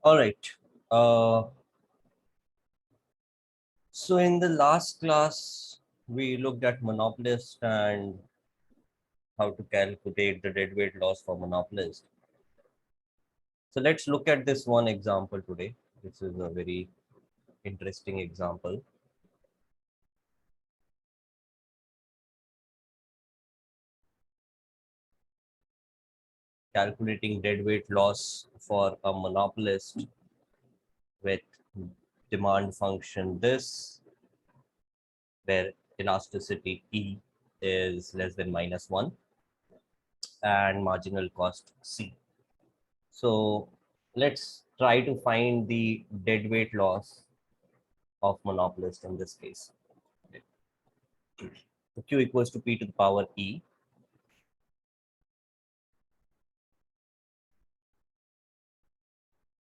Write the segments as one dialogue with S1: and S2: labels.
S1: All right. So in the last class, we looked at monopolist and how to calculate the deadweight loss for monopolist. So let's look at this one example today. This is a very interesting example. Calculating deadweight loss for a monopolist with demand function this, where elasticity E is less than -1 and marginal cost C. So let's try to find the deadweight loss of monopolist in this case. So Q equals to P to the power E.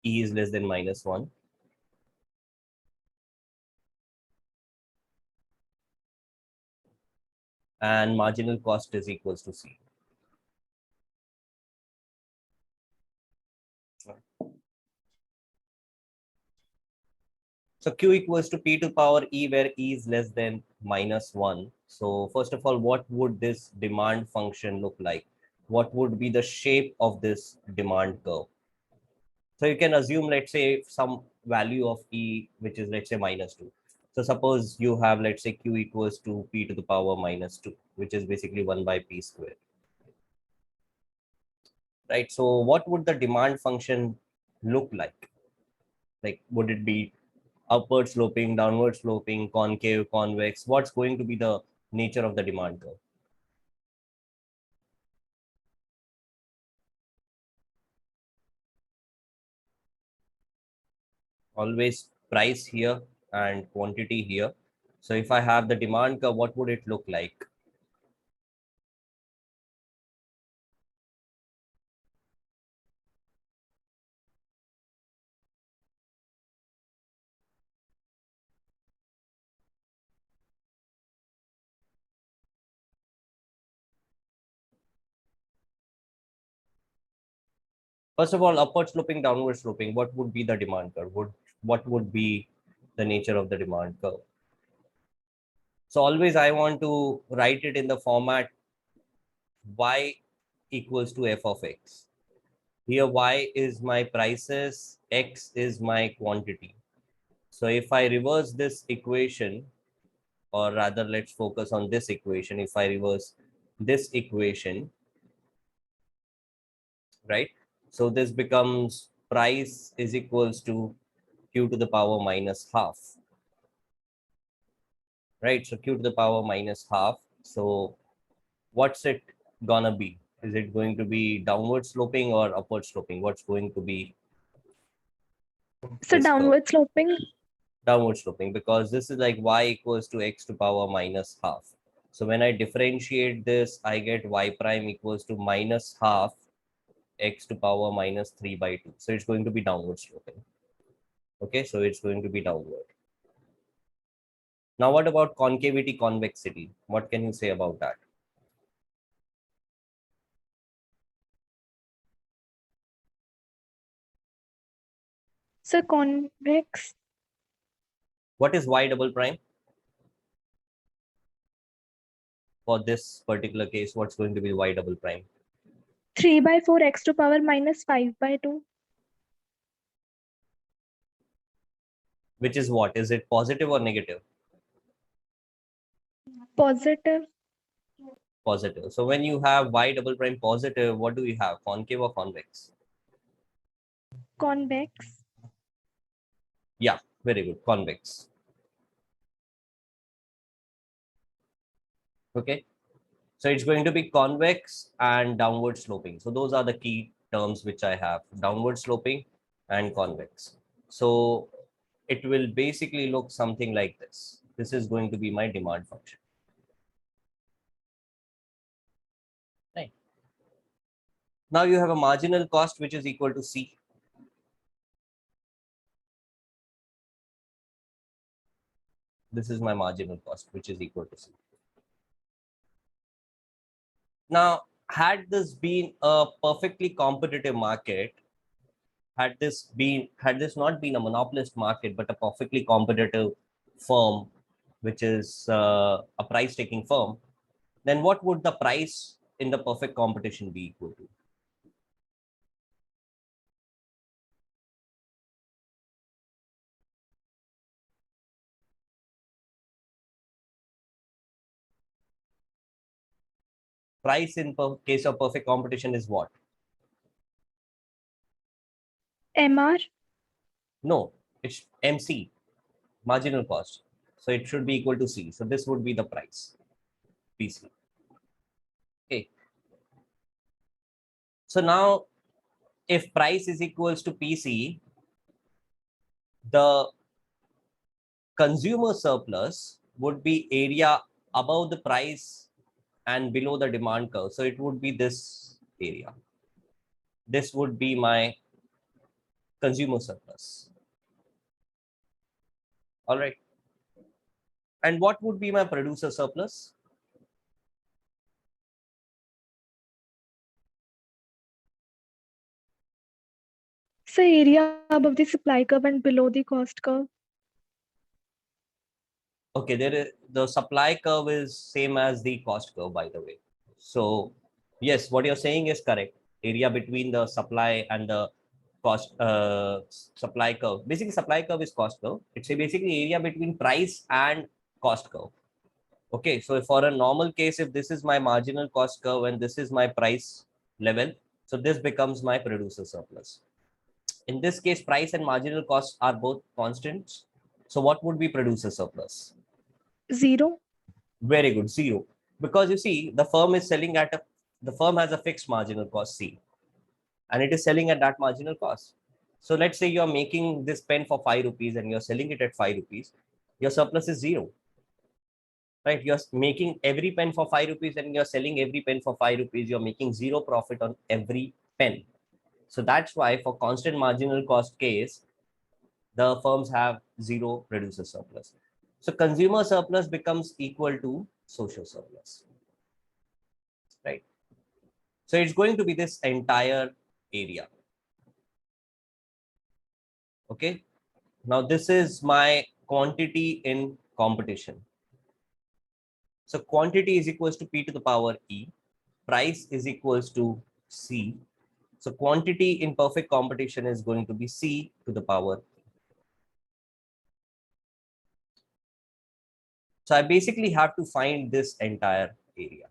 S1: E is less than -1. And marginal cost is equals to C. So Q equals to P to power E, where E is less than -1. So first of all, what would this demand function look like? What would be the shape of this demand curve? So you can assume, let's say, some value of E, which is, let's say, -2. So suppose you have, let's say, Q equals to P to the power -2, which is basically 1 by P squared. Right? So what would the demand function look like? Like, would it be upward sloping, downward sloping, concave, convex? What's going to be the nature of the demand curve? Always price here and quantity here. So if I have the demand curve, what would it look like? First of all, upward sloping, downward sloping, what would be the demand curve? What would be the nature of the demand curve? So always I want to write it in the format y equals to f of x. Here y is my prices, x is my quantity. So if I reverse this equation, or rather let's focus on this equation. If I reverse this equation, right? So this becomes price is equals to q to the power minus half, right? So q to the power minus half. So what's it gonna be? Is it going to be downward sloping or upward sloping? What's going to be
S2: So
S1: this curve?
S2: downward sloping.
S1: Downward sloping, because this is like y equals to x to power minus half. So when I differentiate this, I get y prime equals to minus half x to power minus 3 by 2. So it's going to be downward sloping. Okay, so it's going to be downward. Now, what about concavity, convexity? What can you say about that?
S2: So convex.
S1: What is y double prime? For this particular case, what's going to be y double prime?
S2: 3 by 4 x to power minus 5 by 2.
S1: Which is what? Is it positive or negative?
S2: Positive.
S1: Positive. So when you have y double prime positive, what do we have? Concave or convex?
S2: Convex.
S1: Yeah, very good. Convex. Okay. So it's going to be convex and downward sloping. So those are the key terms which I have: downward sloping and convex. So it will basically look something like this. This is going to be my demand function. Right. Now you have a marginal cost which is equal to C. This is my marginal cost which is equal to C. Now, had this been a perfectly competitive market, had this not been a monopolist market, but a perfectly competitive firm, which is a price taking firm, then what would the price in the perfect competition be equal to? Price in case of perfect competition is what?
S2: MR.
S1: No, it's MC, marginal cost. So it should be equal to C. So this would be the price, PC. Okay. So now if price is equals to PC, the consumer surplus would be area above the price and below the demand curve. So it would be this area. This would be my consumer surplus. All right. And what would be my producer surplus?
S2: So area above the supply curve and below the cost curve.
S1: Okay, there is the supply curve is same as the cost curve, by the way. So yes, what you're saying is correct. Area between the supply and the cost supply curve. Basically, supply curve is cost curve. It's a basically area between price and cost curve. Okay, so for a normal case, if this is my marginal cost curve and this is my price level, so this becomes my producer surplus. In this case, price and marginal costs are both constants. So what would be producer surplus?
S2: 0.
S1: Very good, 0. Because you see, the firm is selling at the firm has a fixed marginal cost C, and it is selling at that marginal cost. So let's say you're making this pen for 5 rupees and you're selling it at 5 rupees, your surplus is 0. Right? You're making every pen for 5 rupees and you're selling every pen for 5 rupees, you're making 0 profit on every pen. So that's why for constant marginal cost case, the firms have 0 producer surplus. So consumer surplus becomes equal to social surplus, right? So it's going to be this entire area. Okay. Now this is my quantity in competition. So quantity is equals to P to the power E. Price is equals to C. So quantity in perfect competition is going to be C to the power. So I basically have to find this entire area.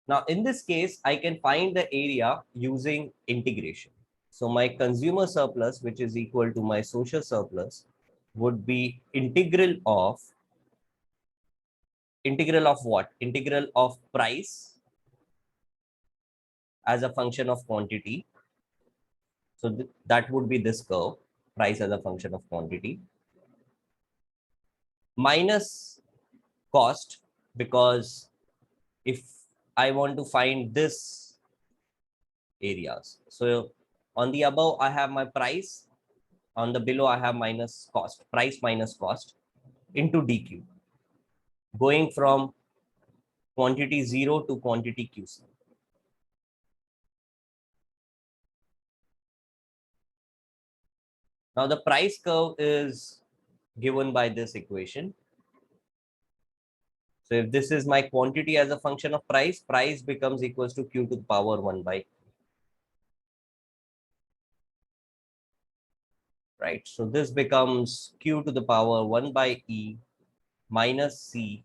S1: Now, in this case, I can find the area using integration. So my consumer surplus, which is equal to my social surplus, would be integral of what? Integral of price as a function of quantity. So that would be this curve, price as a function of quantity, minus cost, because if I want to find this areas. So on the above, I have my price. On the below, I have minus cost, price minus cost into DQ, going from quantity 0 to quantity QC. Now the price curve is given by this equation. So if this is my quantity as a function of price, price becomes equals to Q to the power 1 by, right? So this becomes Q to the power 1 by E minus C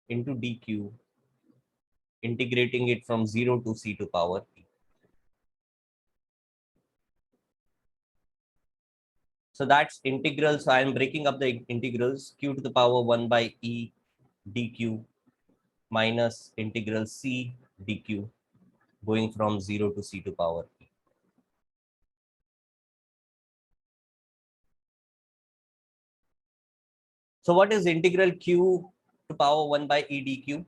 S1: into DQ, integrating it from 0 to C to power E. So that's integral. So I'm breaking up the integrals. Q to the power 1 by E dq minus integral C dq, going from 0 to C to power E. So what is integral Q to power 1 by E dq?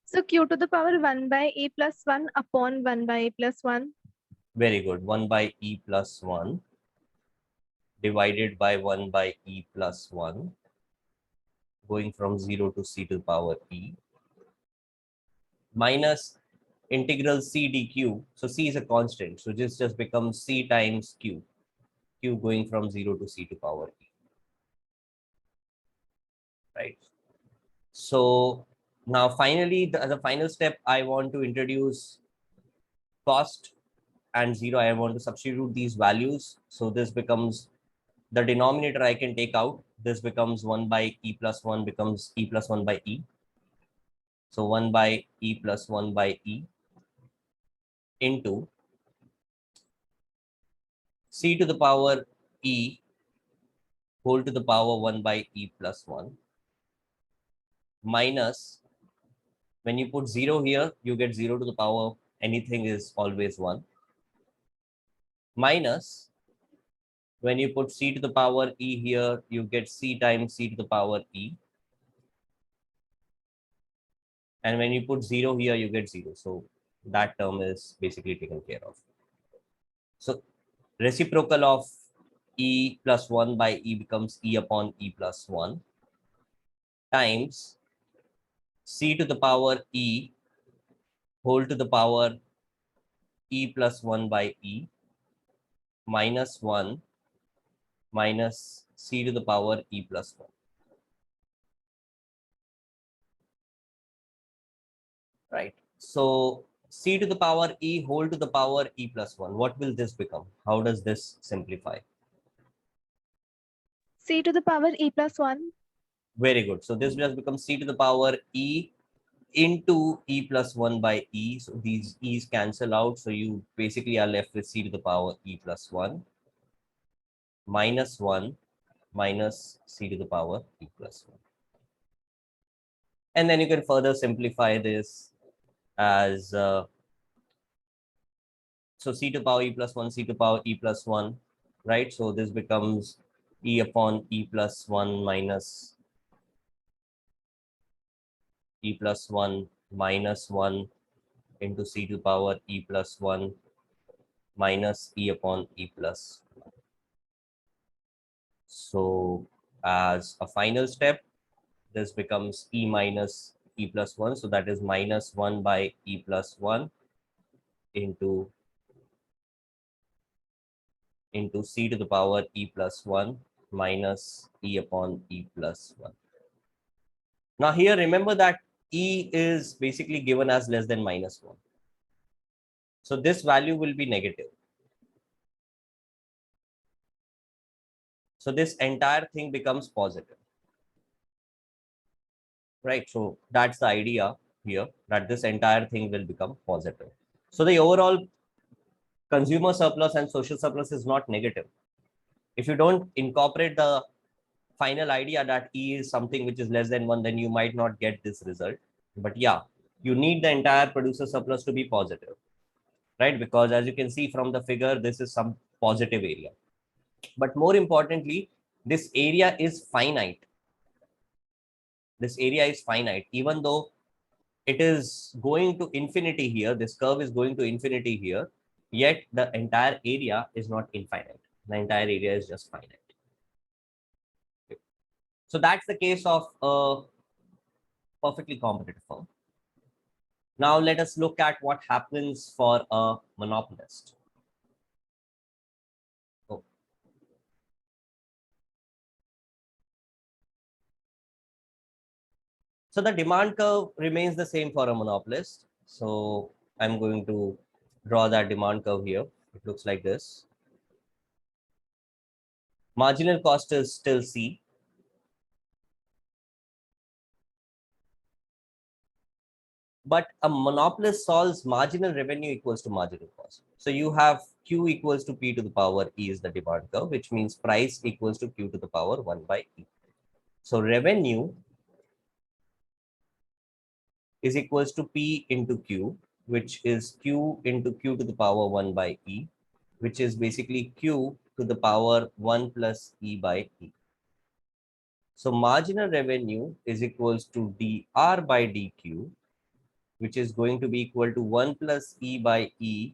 S2: So q to the power 1 by a plus 1 upon 1 by a plus 1.
S1: Very good. 1 by E plus 1 divided by 1 by E plus 1 going from 0 to c to the power e minus integral c dq. So c is a constant. So this just becomes c times q, q going from 0 to c to power e, right? So now finally, the final step, I want to introduce cost and 0. I want to substitute these values. So this becomes the denominator I can take out. This becomes 1 by e plus 1 becomes e plus 1 by e. So 1 by e plus 1 by e into c to the power e whole to the power 1 by e plus 1 minus, when you put 0 here, you get 0 to the power, anything is always 1, minus, when you put c to the power e here, you get c times c to the power e. And when you put 0 here, you get 0. So that term is basically taken care of. So reciprocal of e plus 1 by e becomes e upon e plus 1 times c to the power e whole to the power e plus 1 by e minus 1 minus c to the power e plus 1. Right. So c to the power e whole to the power e plus 1. What will this become? How does this simplify?
S2: C to the power e plus 1.
S1: Very good. So this just becomes c to the power e into e plus 1 by e. So these e's cancel out. So you basically are left with c to the power e plus 1 minus 1 minus c to the power e plus 1. And then you can further simplify this as so c to power e plus 1, c to power e plus 1, right? So this becomes e upon e plus 1 minus e plus 1 minus 1 into c to power e plus 1 minus e upon e plus 1. So as a final step, this becomes e minus e plus 1. So that is minus 1 by e plus 1 into c to the power e plus 1 minus e upon e plus 1. Now here, remember that e is basically given as less than minus 1. So this value will be negative. So this entire thing becomes positive. Right. So that's the idea here, that this entire thing will become positive. So the overall consumer surplus and social surplus is not negative. If you don't incorporate the final idea that E is something which is less than 1, then you might not get this result. But yeah, you need the entire producer surplus to be positive, right? Because as you can see from the figure, this is some positive area. But more importantly, this area is finite. This area is finite, even though it is going to infinity here, this curve is going to infinity here, yet the entire area is not infinite. The entire area is just finite. So that's the case of a perfectly competitive firm. Now let us look at what happens for a monopolist. Oh. So the demand curve remains the same for a monopolist. So I'm going to draw that demand curve here. It looks like this. Marginal cost is still C. But a monopolist solves marginal revenue equals to marginal cost. So you have Q equals to P to the power E is the demand curve, which means price equals to Q to the power 1 by E. So revenue is equals to P into Q, which is Q into Q to the power 1 by E, which is basically Q to the power 1 plus E by E. So marginal revenue is equals to dr by dq, which is going to be equal to 1 plus E by E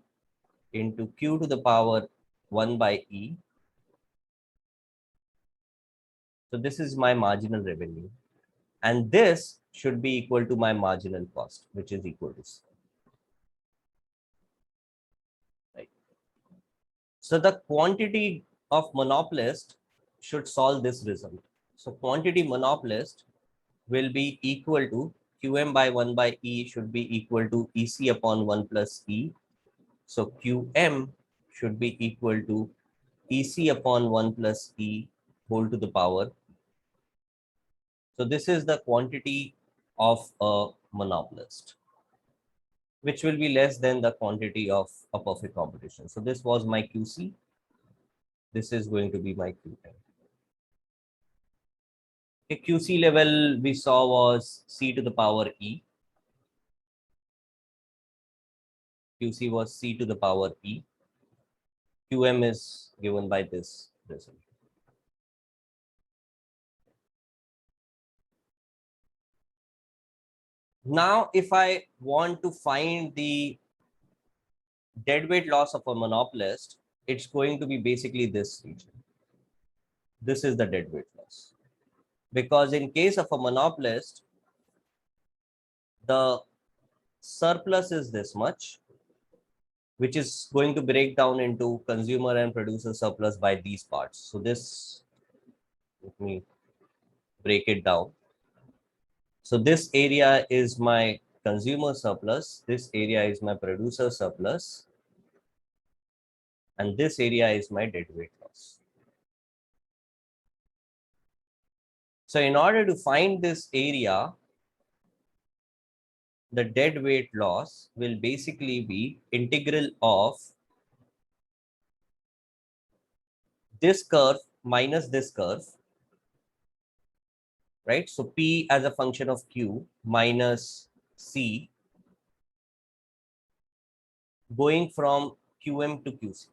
S1: into Q to the power 1 by E. So this is my marginal revenue. And this should be equal to my marginal cost, which is equal to C. Right. So the quantity of monopolist should solve this result. So quantity monopolist will be equal to Qm by 1 by E should be equal to EC upon 1 plus E. So Qm should be equal to EC upon 1 plus E whole to the power. So this is the quantity of a monopolist, which will be less than the quantity of a perfect competition. So this was my QC. This is going to be my Qm. Okay, QC level we saw was C to the power E. QC was C to the power E. QM is given by this result. Now, if I want to find the deadweight loss of a monopolist, it's going to be basically this region. This is the deadweight loss. Because in case of a monopolist, the surplus is this much, which is going to break down into consumer and producer surplus by these parts. So this, let me break it down. So this area is my consumer surplus. This area is my producer surplus. And this area is my deadweight loss. So in order to find this area, the deadweight loss will basically be integral of this curve minus this curve, right? So P as a function of Q minus C going from QM to QC.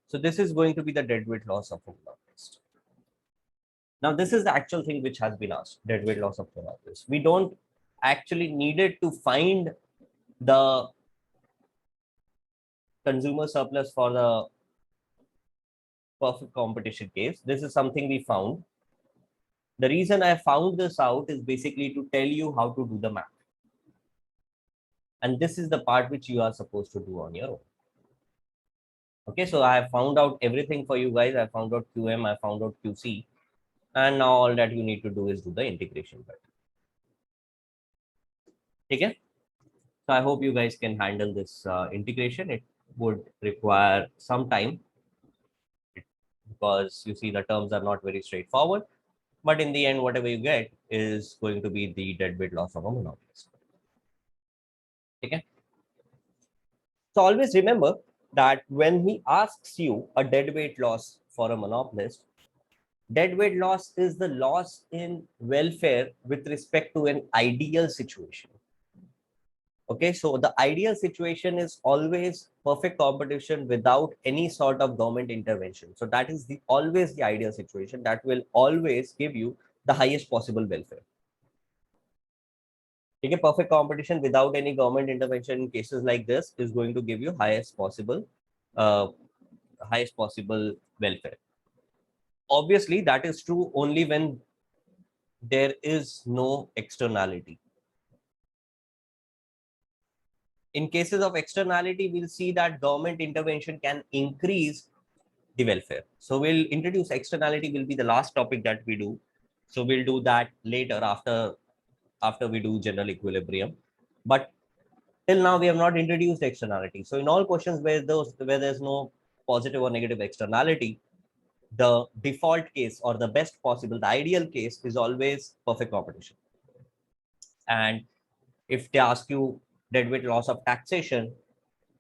S1: So this is going to be the deadweight loss of a monopolist. Now, this is the actual thing which has been asked, deadweight loss of monopolist. We don't actually needed to find the consumer surplus for the perfect competition case. This is something we found. The reason I found this out is basically to tell you how to do the math. And this is the part which you are supposed to do on your own. Okay, so I have found out everything for you guys. I found out QM, I found out QC. And now all that you need to do is do the integration part. Okay? So I hope you guys can handle this integration. It would require some time because you see the terms are not very straightforward. But in the end, whatever you get is going to be the deadweight loss of a monopolist. Okay? So always remember that when he asks you a deadweight loss for a monopolist, deadweight loss is the loss in welfare with respect to an ideal situation. Okay, so the ideal situation is always perfect competition without any sort of government intervention. So that is always the ideal situation that will always give you the highest possible welfare. Okay, perfect competition without any government intervention in cases like this is going to give you highest possible welfare. Obviously, that is true only when there is no externality. In cases of externality, we'll see that government intervention can increase the welfare. So we'll introduce externality will be the last topic that we do. So we'll do that later after we do general equilibrium. But till now, we have not introduced externality. So in all questions where there's no positive or negative externality, the default case or the best possible, the ideal case is always perfect competition. And if they ask you deadweight loss of taxation,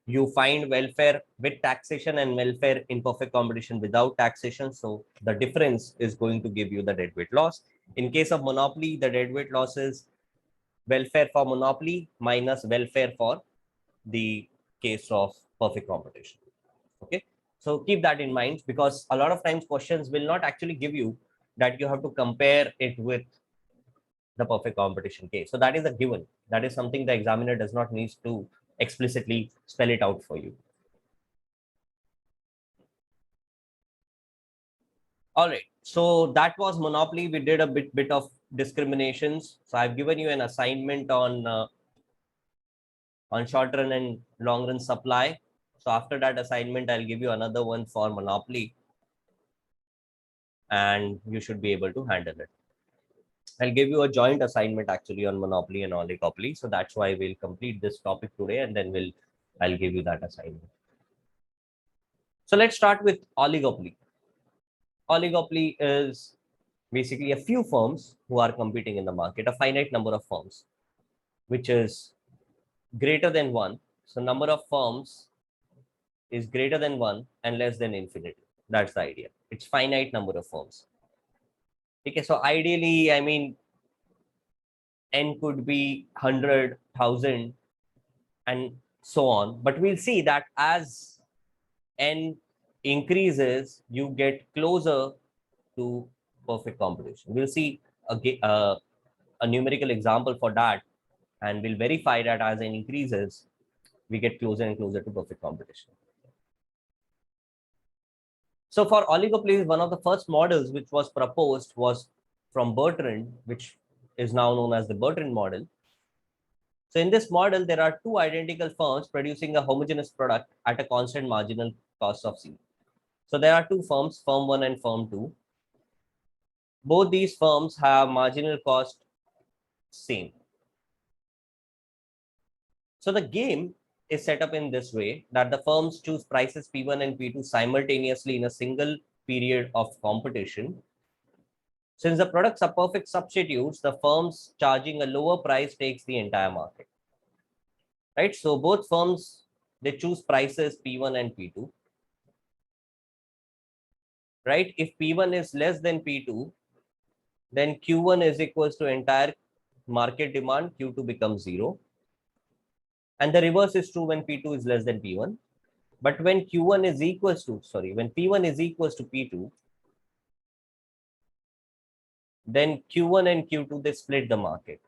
S1: you find welfare with taxation and welfare in perfect competition without taxation. So the difference is going to give you the deadweight loss. In case of monopoly, the deadweight loss is welfare for monopoly minus welfare for the case of perfect competition. Okay, so keep that in mind because a lot of times questions will not actually give you that you have to compare it with the perfect competition case. So that is a given. That is something the examiner does not need to explicitly spell it out for you. All right. So that was monopoly. We did a bit of discriminations. So I've given you an assignment on short run and long run supply. So after that assignment, I'll give you another one for monopoly, and you should be able to handle it. I'll give you a joint assignment actually on monopoly and oligopoly. So that's why we'll complete this topic today, and then I'll give you that assignment. So let's start with oligopoly. Oligopoly is basically a few firms who are competing in the market, a finite number of firms, which is greater than one. So number of firms is greater than one and less than infinity. That's the idea. It's finite number of firms. Okay, so ideally, I mean, n could be 100,000 and so on. But we'll see that as n increases, you get closer to perfect competition. We'll see a numerical example for that, and we'll verify that as n increases, we get closer and closer to perfect competition. So for oligopoly, one of the first models which was proposed was from Bertrand, which is now known as the Bertrand model. So in this model, there are two identical firms producing a homogeneous product at a constant marginal cost of C. So there are two firms, firm 1 and firm 2. Both these firms have marginal cost same. So the game is set up in this way that the firms choose prices P1 and P2 simultaneously in a single period of competition. Since the products are perfect substitutes, the firms charging a lower price takes the entire market. Right? So both firms, they choose prices P1 and P2. Right? If P1 is less than P2, then Q1 is equals to entire market demand, Q2 becomes 0. And the reverse is true when P2 is less than P1. But when Q1 is equals to, when P1 is equals to P2, then Q1 and Q2, they split the market.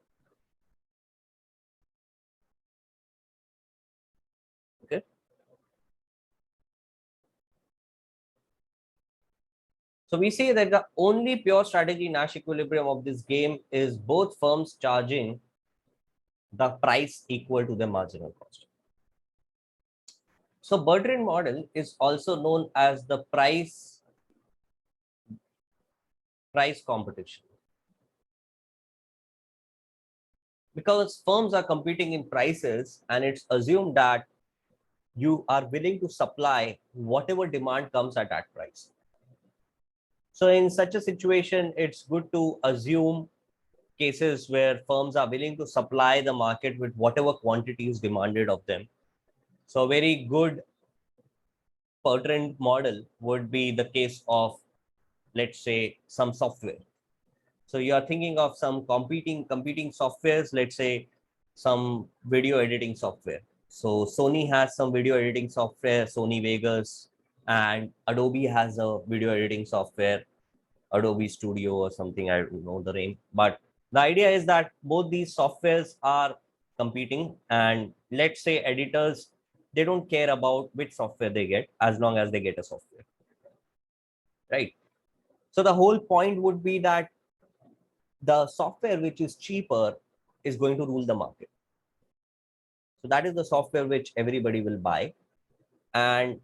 S1: Okay. So we say that the only pure strategy Nash equilibrium of this game is both firms charging the price equal to the marginal cost. So Bertrand model is also known as the price competition, because firms are competing in prices and it's assumed that you are willing to supply whatever demand comes at that price. So in such a situation, it's good to assume cases where firms are willing to supply the market with whatever quantity is demanded of them. So a very good Bertrand model would be the case of, let's say, some software. So you are thinking of some competing softwares, let's say some video editing software. So Sony has some video editing software, Sony Vegas, and Adobe has a video editing software, Adobe Studio or something, I don't know the name. But the idea is that both these softwares are competing, and let's say editors, they don't care about which software they get as long as they get a software, right? So the whole point would be that the software which is cheaper is going to rule the market. So that is the software which everybody will buy. And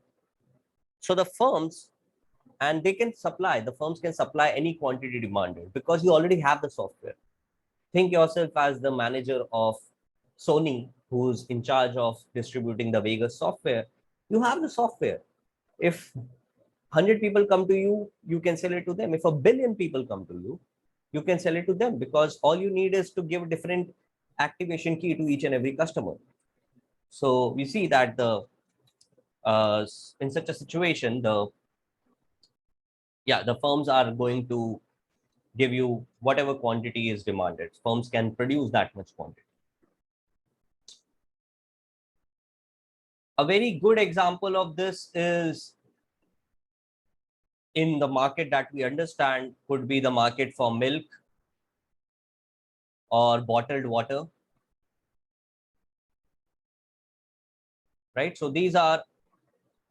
S1: so the firms, and they can supply, the firms can supply any quantity demanded because you already have the software. Think yourself as the manager of Sony, who's in charge of distributing the Vegas software. You have the software. If 100 people come to you, you can sell it to them. If a billion people come to you, you can sell it to them, because all you need is to give different activation key to each and every customer. So we see that in such a situation, the firms are going to give you whatever quantity is demanded. Firms can produce that much quantity. A very good example of this is in the market that we understand could be the market for milk or bottled water, right? So these are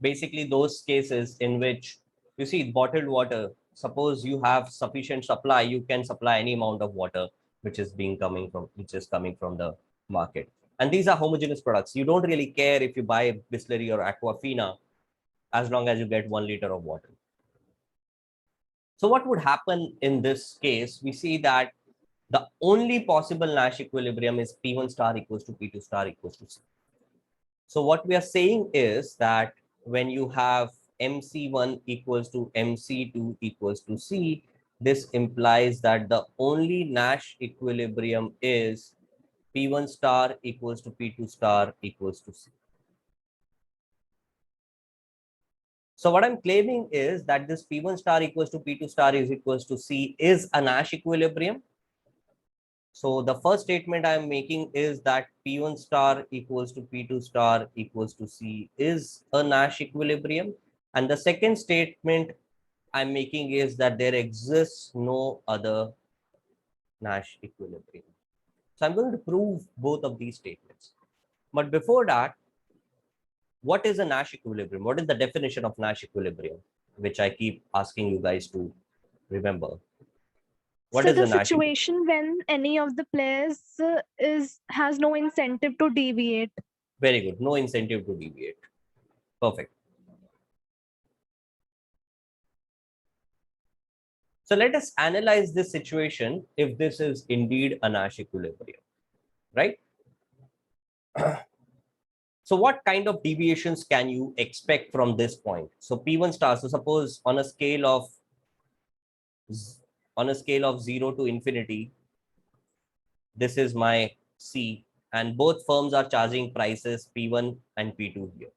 S1: basically those cases in which you see bottled water. suppose you have sufficient supply, you can supply any amount of water which is coming from the market. And these are homogeneous products. You don't really care if you buy Bisleri or Aquafina as long as you get 1 liter of water. So what would happen in this case? We see that the only possible Nash equilibrium is P1 star equals to P2 star equals to C. So what we are saying is that when you have MC1 equals to MC2 equals to C, this implies that the only Nash equilibrium is P1 star equals to P2 star equals to C. So what I'm claiming is that this P1 star equals to P2 star is equals to C is a Nash equilibrium. So the first statement I'm making is that P1 star equals to P2 star equals to C is a Nash equilibrium. And the second statement I'm making is that there exists no other Nash equilibrium. So I'm going to prove both of these statements. But before that, what is a Nash equilibrium? What is the definition of Nash equilibrium, which I keep asking you guys to remember? What
S2: So
S1: is
S2: the
S1: a Nash equilibrium?
S2: situation when any of the players has no incentive to deviate.
S1: Very good. No incentive to deviate. Perfect. So let us analyze this situation if this is indeed a Nash equilibrium, right? So what kind of deviations can you expect from this point? So P1 star, so suppose on a scale of 0 to infinity, this is my C, and both firms are charging prices P1 and P2 here.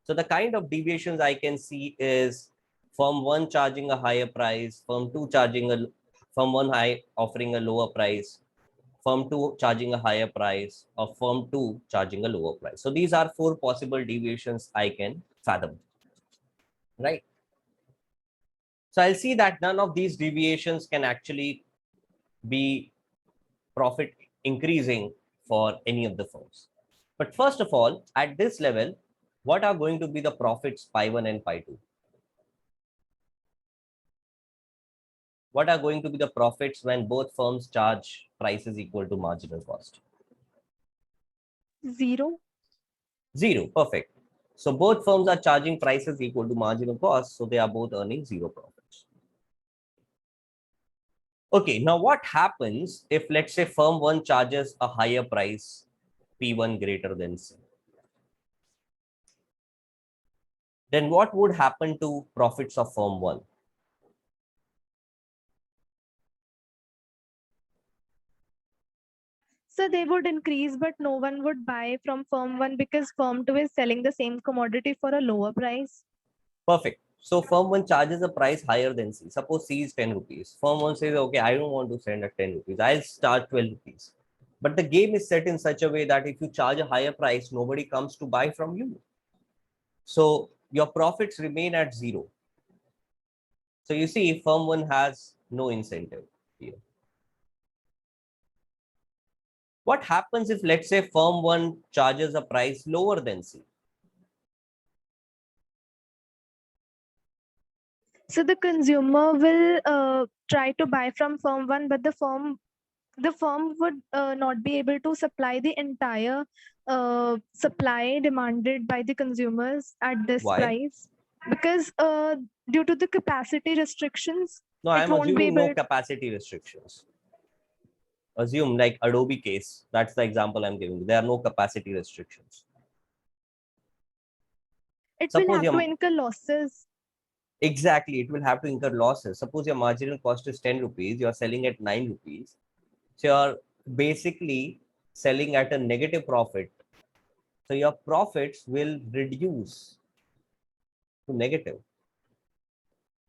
S1: So the kind of deviations I can see is firm 1 charging a higher price, firm 2 firm 1 offering a lower price, firm 2 charging a higher price, or firm 2 charging a lower price. So these are 4 possible deviations I can fathom, right? So I'll see that none of these deviations can actually be profit increasing for any of the firms. But first of all, at this level, what are going to be the profits pi 1 and pi 2? What are going to be the profits when both firms charge prices equal to marginal cost?
S2: 0.
S1: 0. Perfect. So both firms are charging prices equal to marginal cost. So they are both earning 0 profits. Okay. Now what happens if, let's say, firm 1 charges a higher price, P1 greater than C? Then what would happen to profits of firm 1?
S2: So they would increase, but no one would buy from firm 1 because firm 2 is selling the same commodity for a lower price.
S1: Perfect. So firm 1 charges a price higher than C. Suppose C is 10 rupees. Firm 1 says, okay, I don't want to send at 10 rupees. I'll start 12 rupees. But the game is set in such a way that if you charge a higher price, nobody comes to buy from you. So your profits remain at 0. So you see, firm 1 has no incentive here. What happens if, let's say, firm 1 charges a price lower than C?
S2: So the consumer will try to buy from firm 1, but the firm would not be able to supply the entire supply demanded by the consumers at this
S1: Why?
S2: price because due to the capacity restrictions,
S1: No,
S2: it
S1: I'm
S2: won't be
S1: assuming no
S2: able.
S1: capacity restrictions. Assume like Adobe case. That's the example I'm giving you. There are no capacity restrictions.
S2: It will
S1: Suppose
S2: have to
S1: your
S2: incur losses.
S1: exactly it will have to incur losses. Suppose your marginal cost is 10 rupees, you're selling at 9 rupees. So you're basically selling at a negative profit. So your profits will reduce to negative.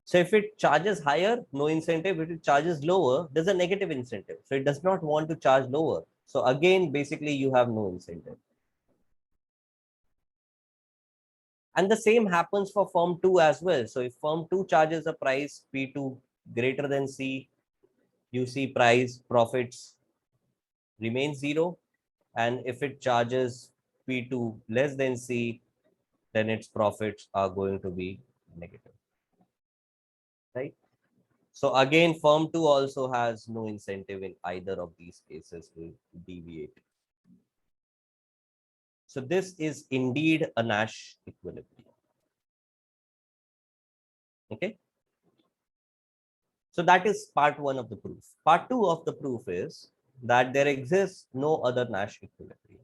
S1: So if it charges higher, no incentive. If it charges lower, there's a negative incentive. So it does not want to charge lower. So again, basically you have no incentive. And the same happens for firm 2 as well. So if firm 2 charges a price P2 greater than C, you see price profits remain 0. And if it charges P2 less than C, then its profits are going to be negative, right? So again, firm 2 also has no incentive in either of these cases to deviate. So this is indeed a Nash equilibrium. Okay. So that is part 1 of the proof. Part 2 of the proof is that there exists no other Nash equilibrium.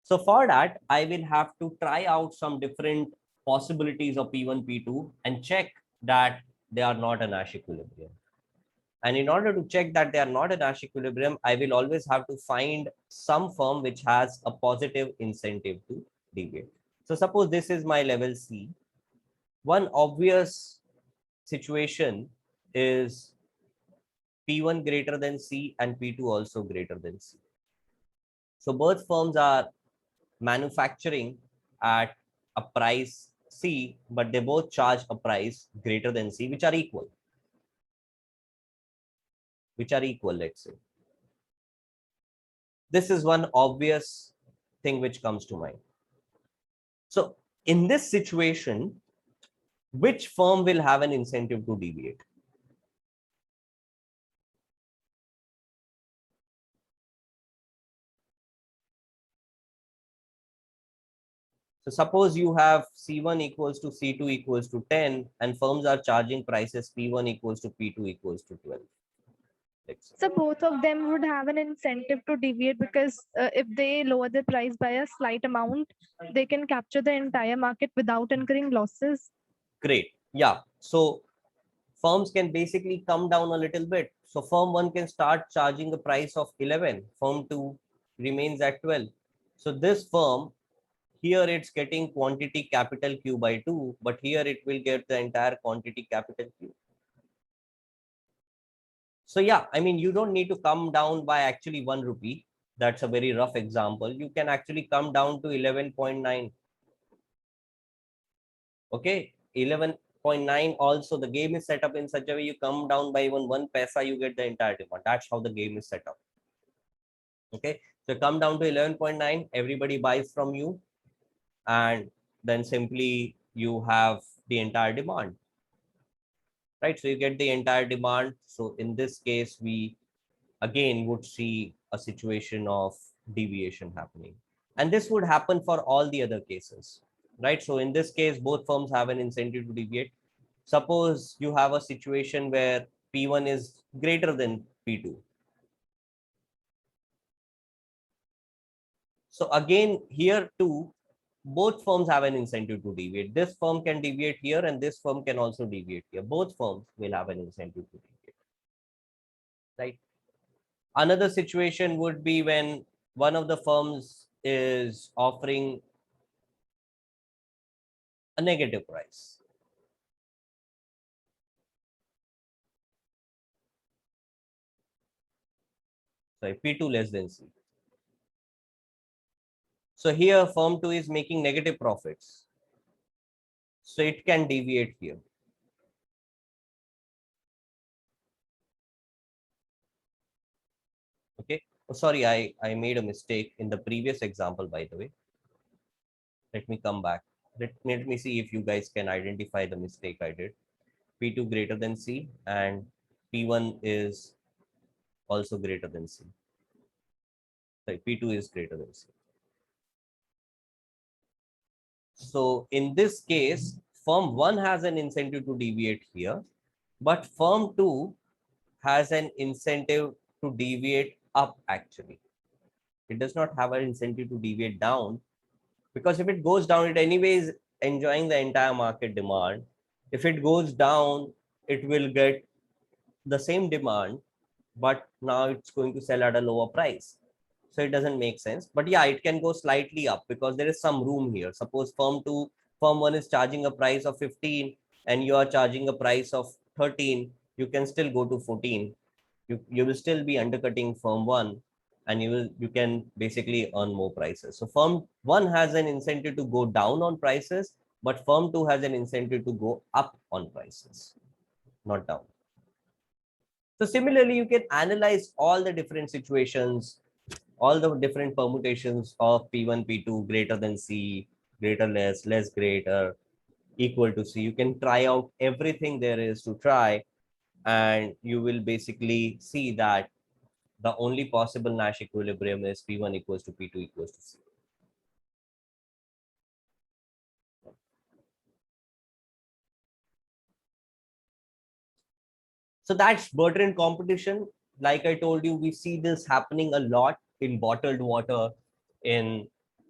S1: So for that, I will have to try out some different possibilities of P1, P2 and check that they are not a Nash equilibrium. And in order to check that they are not a Nash equilibrium, I will always have to find some firm which has a positive incentive to deviate. So suppose this is my level C. One obvious situation is P1 greater than C and P2 also greater than C. So both firms are manufacturing at a price C, but they both charge a price greater than C, which are equal. Let's say. This is one obvious thing which comes to mind. So in this situation, which firm will have an incentive to deviate? So suppose you have C1 equals to C2 equals to 10 and firms are charging prices P1 equals to P2 equals to 12.
S2: So both of them would have an incentive to deviate because if they lower the price by a slight amount, they can capture the entire market without incurring losses.
S1: Great. Yeah. So firms can basically come down a little bit. So firm 1 can start charging the price of 11. Firm 2 remains at 12. So this firm, here it's getting quantity capital Q by 2, but here it will get the entire quantity capital Q. So yeah, I mean, you don't need to come down by actually 1 rupee. That's a very rough example. You can actually come down to 11.9. Okay, 11.9 also the game is set up in such a way you come down by even 1 paisa, you get the entire demand. That's how the game is set up. Okay, so come down to 11.9, everybody buys from you, and then simply you have the entire demand, right? So you get the entire demand. So in this case, we again would see a situation of deviation happening, and this would happen for all the other cases, right? So in this case, both firms have an incentive to deviate. Suppose you have a situation where P1 is greater than P2. So again, here too, both firms have an incentive to deviate. This firm can deviate here and this firm can also deviate here. Both firms will have an incentive to deviate, right? Another situation would be when one of the firms is offering a negative price. Sorry, P2 less than C. So here firm 2 is making negative profits. So it can deviate here. Okay. Oh, sorry, I made a mistake in the previous example, by the way. Let me come back. Let me see if you guys can identify the mistake I did. P2 greater than C and P1 is also greater than C. Sorry, P2 is greater than C. So in this case, firm 1 has an incentive to deviate here, but firm 2 has an incentive to deviate up actually. It does not have an incentive to deviate down, because if it goes down, it anyways enjoying the entire market demand. If it goes down, it will get the same demand, but now it's going to sell at a lower price. So it doesn't make sense. But yeah, it can go slightly up because there is some room here. Suppose firm 1 is charging a price of 15 and you are charging a price of 13, you can still go to 14. You will still be undercutting firm 1 and you can basically earn more prices. So firm 1 has an incentive to go down on prices, but firm 2 has an incentive to go up on prices, not down. So similarly, you can analyze all the different situations, all the different permutations of P1, P2, greater than C, greater, less, less, greater, equal to C. You can try out everything there is to try, and you will basically see that the only possible Nash equilibrium is P1 equals to P2 equals to C. So that's Bertrand competition. Like I told you, we see this happening a lot in bottled water. In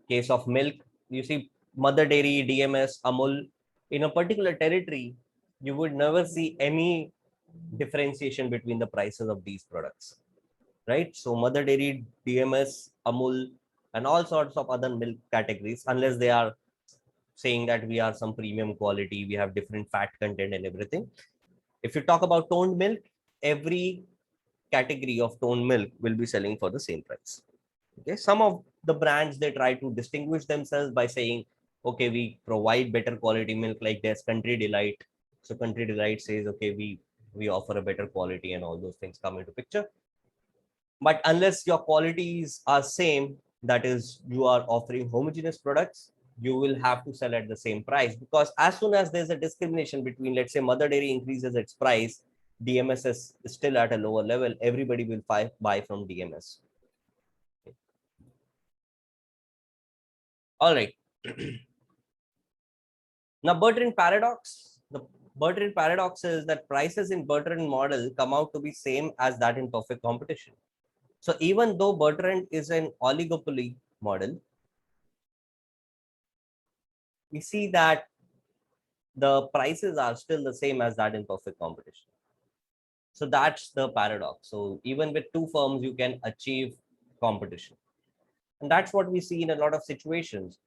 S1: case of milk, you see mother dairy, DMS, Amul. In a particular territory, you would never see any differentiation between the prices of these products, right? So mother dairy, DMS, Amul, and all sorts of other milk categories, unless they are saying that we are some premium quality, we have different fat content and everything. If you talk about toned milk, every category of toned milk will be selling for the same price. Okay, some of the brands, they try to distinguish themselves by saying, okay, we provide better quality milk, like there's Country Delight. So Country Delight says, okay, we offer a better quality, and all those things come into picture. But unless your qualities are same, that is, you are offering homogeneous products, you will have to sell at the same price, because as soon as there's a discrimination between, let's say, mother dairy increases its price, DMS is still at a lower level, everybody will buy from DMS. All right. Now, Bertrand paradox. The Bertrand paradox is that prices in Bertrand model come out to be same as that in perfect competition. So even though Bertrand is an oligopoly model, we see that the prices are still the same as that in perfect competition. So that's the paradox. So even with two firms, you can achieve competition. And that's what we see in a lot of situations.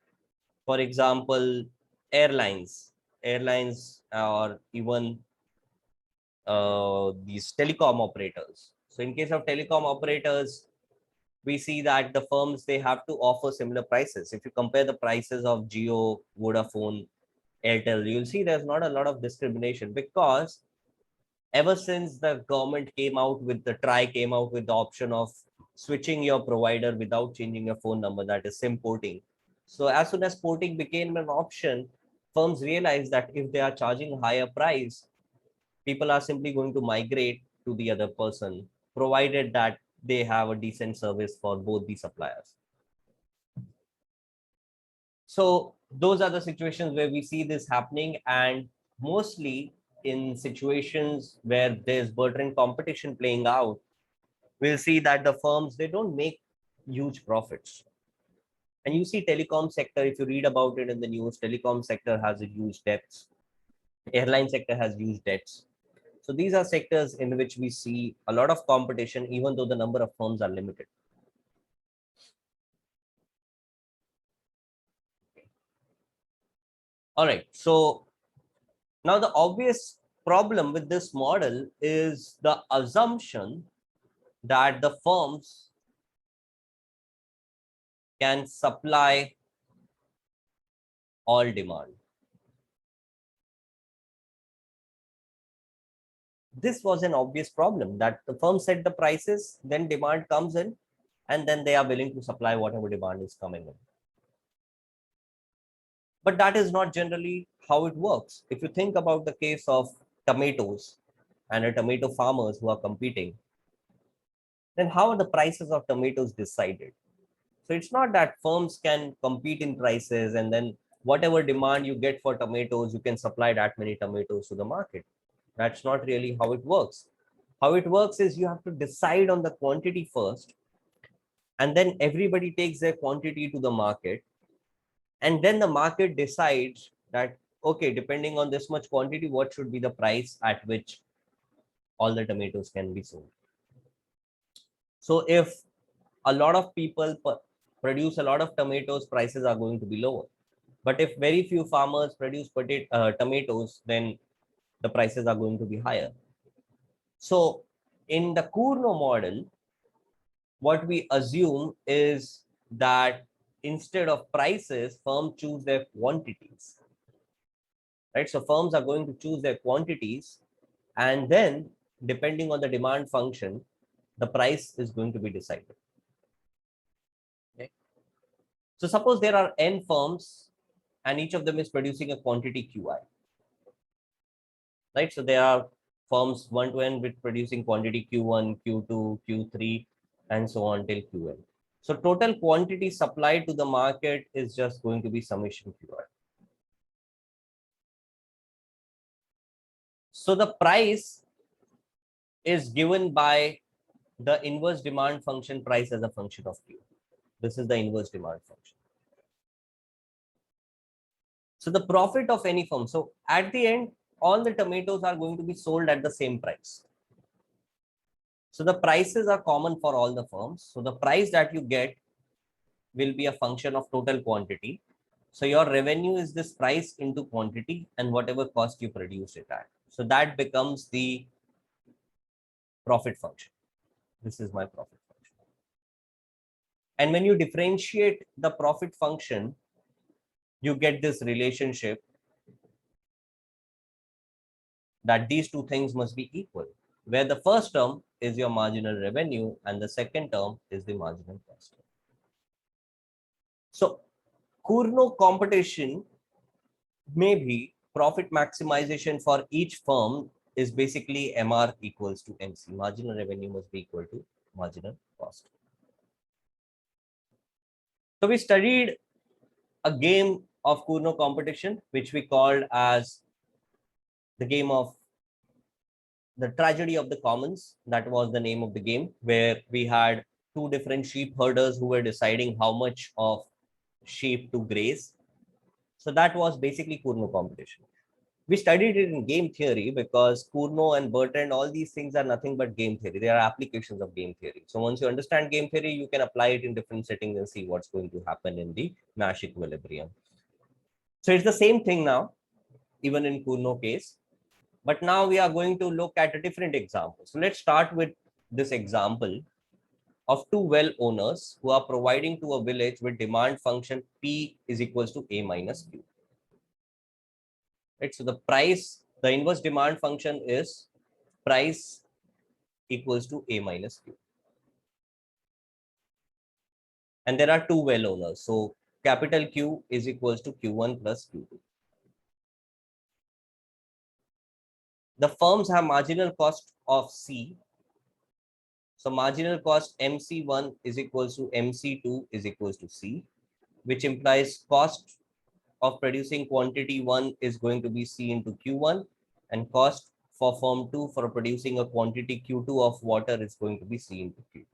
S1: For example, airlines, or even these telecom operators. So in case of telecom operators, we see that the firms, they have to offer similar prices. If you compare the prices of Jio, Vodafone, Airtel, you'll see there's not a lot of discrimination, because ever since the government came out with the option of switching your provider without changing your phone number, that is SIM porting. So as soon as porting became an option, firms realized that if they are charging higher price, people are simply going to migrate to the other person, provided that they have a decent service for both the suppliers. So those are the situations where we see this happening, and mostly in situations where there's Bertrand competition playing out, we'll see that the firms, they don't make huge profits. And you see telecom sector, if you read about it in the news, telecom sector has a huge debts, airline sector has huge debts. So these are sectors in which we see a lot of competition, even though the number of firms are limited. All right, so now the obvious problem with this model is the assumption that the firms can supply all demand. This was an obvious problem, that the firm set the prices, then demand comes in, and then they are willing to supply whatever demand is coming in. But that is not generally how it works. If you think about the case of tomatoes and a tomato farmers who are competing, then how are the prices of tomatoes decided? So it's not that firms can compete in prices and then whatever demand you get for tomatoes, you can supply that many tomatoes to the market. That's not really how it works. How it works is you have to decide on the quantity first, and then everybody takes their quantity to the market, and then the market decides that, okay, depending on this much quantity, what should be the price at which all the tomatoes can be sold. So if a lot of people produce a lot of tomatoes, prices are going to be lower. But if very few farmers produce tomatoes, then the prices are going to be higher. So in the Cournot model, what we assume is that instead of prices, firms choose their quantities. Right? So firms are going to choose their quantities, and then depending on the demand function, the price is going to be decided. Okay. So suppose there are n firms and each of them is producing a quantity Qi. Right? So there are firms 1 to n with producing quantity Q1, Q2, Q3, and so on till Qn. So total quantity supplied to the market is just going to be summation Qi. So the price is given by the inverse demand function price as a function of Q. This is the inverse demand function. So the profit of any firm. So at the end, all the tomatoes are going to be sold at the same price. So the prices are common for all the firms. So the price that you get will be a function of total quantity. So your revenue is this price into quantity and whatever cost you produce it at. So that becomes the profit function. This is my profit function. And when you differentiate the profit function, you get this relationship that these two things must be equal, where the first term is your marginal revenue and the second term is the marginal cost. So Cournot competition may be profit maximization for each firm is basically MR equals to MC. Marginal revenue must be equal to marginal cost. So we studied a game of Cournot competition, which we called as the game of the tragedy of the commons. That was the name of the game, where we had two different sheep herders who were deciding how much of sheep to graze. So that was basically Cournot competition. We studied it in game theory because Cournot and Bertrand, all these things are nothing but game theory. They are applications of game theory. So once you understand game theory, you can apply it in different settings and see what's going to happen in the Nash equilibrium. So it's the same thing now, even in Cournot case. But now we are going to look at a different example. So let's start with this example of two well owners who are providing to a village with demand function P is equals to A minus Q. Right? So the price, the inverse demand function is price equals to A minus Q. And there are two well owners. So capital Q is equals to Q1 plus Q2. The firms have marginal cost of C. So marginal cost MC1 is equals to MC2 is equals to C, which implies cost of producing quantity 1 is going to be C into Q1, and cost for firm 2 for producing a quantity Q2 of water is going to be C into Q2.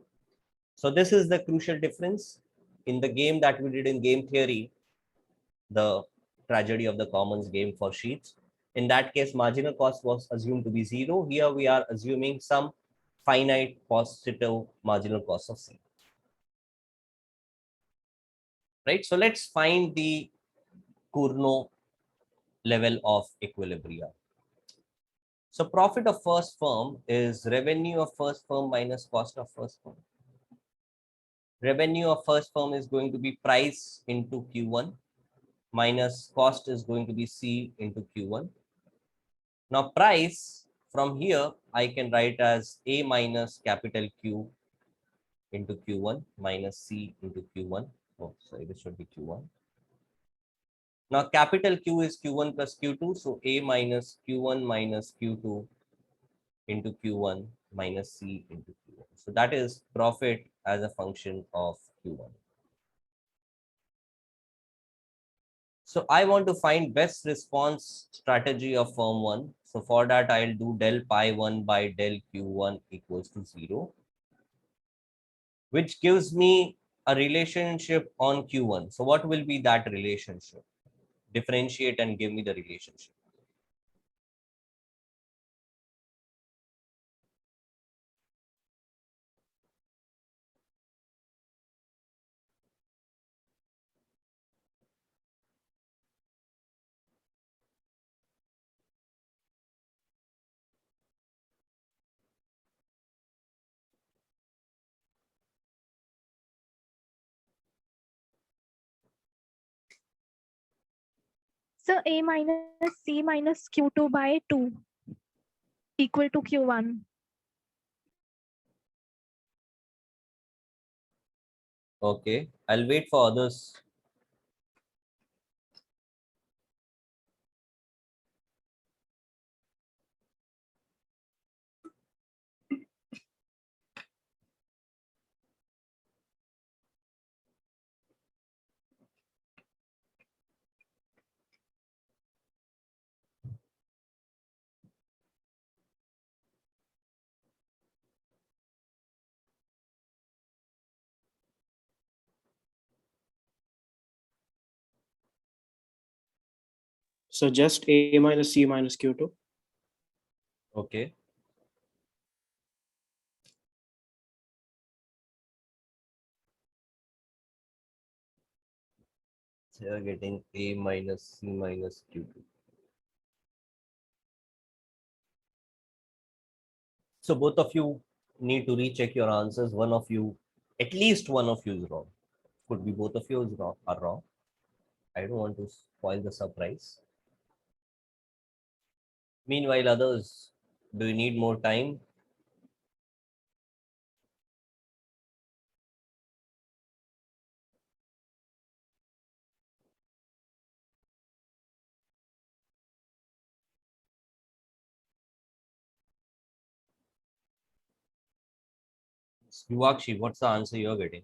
S1: So this is the crucial difference. In the game that we did in game theory, the tragedy of the commons game for sheets, in that case, marginal cost was assumed to be 0. Here we are assuming some finite positive marginal cost of C. Right? So let's find the Cournot level of equilibrium. So profit of first firm is revenue of first firm minus cost of first firm. Revenue of first firm is going to be price into Q1 minus cost is going to be C into Q1. Now price from here I can write as A minus capital Q into Q1 minus C into Q1. Oh, sorry, this should be Q1. Now capital Q is Q1 plus Q2. So A minus Q1 minus Q2 into Q1 minus C into Q1. So that is profit as a function of Q1. So I want to find best response strategy of firm 1. So for that, I'll do del pi 1 by del Q1 equals to 0, which gives me a relationship on Q1. So what will be that relationship? Differentiate and give me the relationship.
S2: So A minus C minus Q2 by 2 equal to Q1.
S1: Okay, I'll wait for others.
S3: So just A minus C minus Q2.
S1: Okay. So you're getting A minus C minus Q2. So both of you need to recheck your answers. One of you, at least one of you is wrong. Could be both of you is wrong, are wrong. I don't want to spoil the surprise. Meanwhile, others, do you need more time? Yuvakshi, what's the answer you're getting?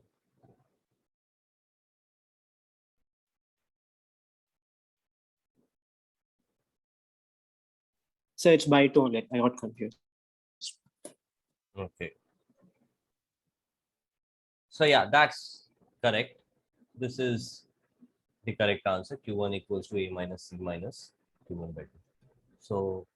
S3: So it's by 2 only. I got confused.
S1: Okay. So yeah, that's correct. This is the correct answer. Q1 equals to A minus C minus Q1 by 2. So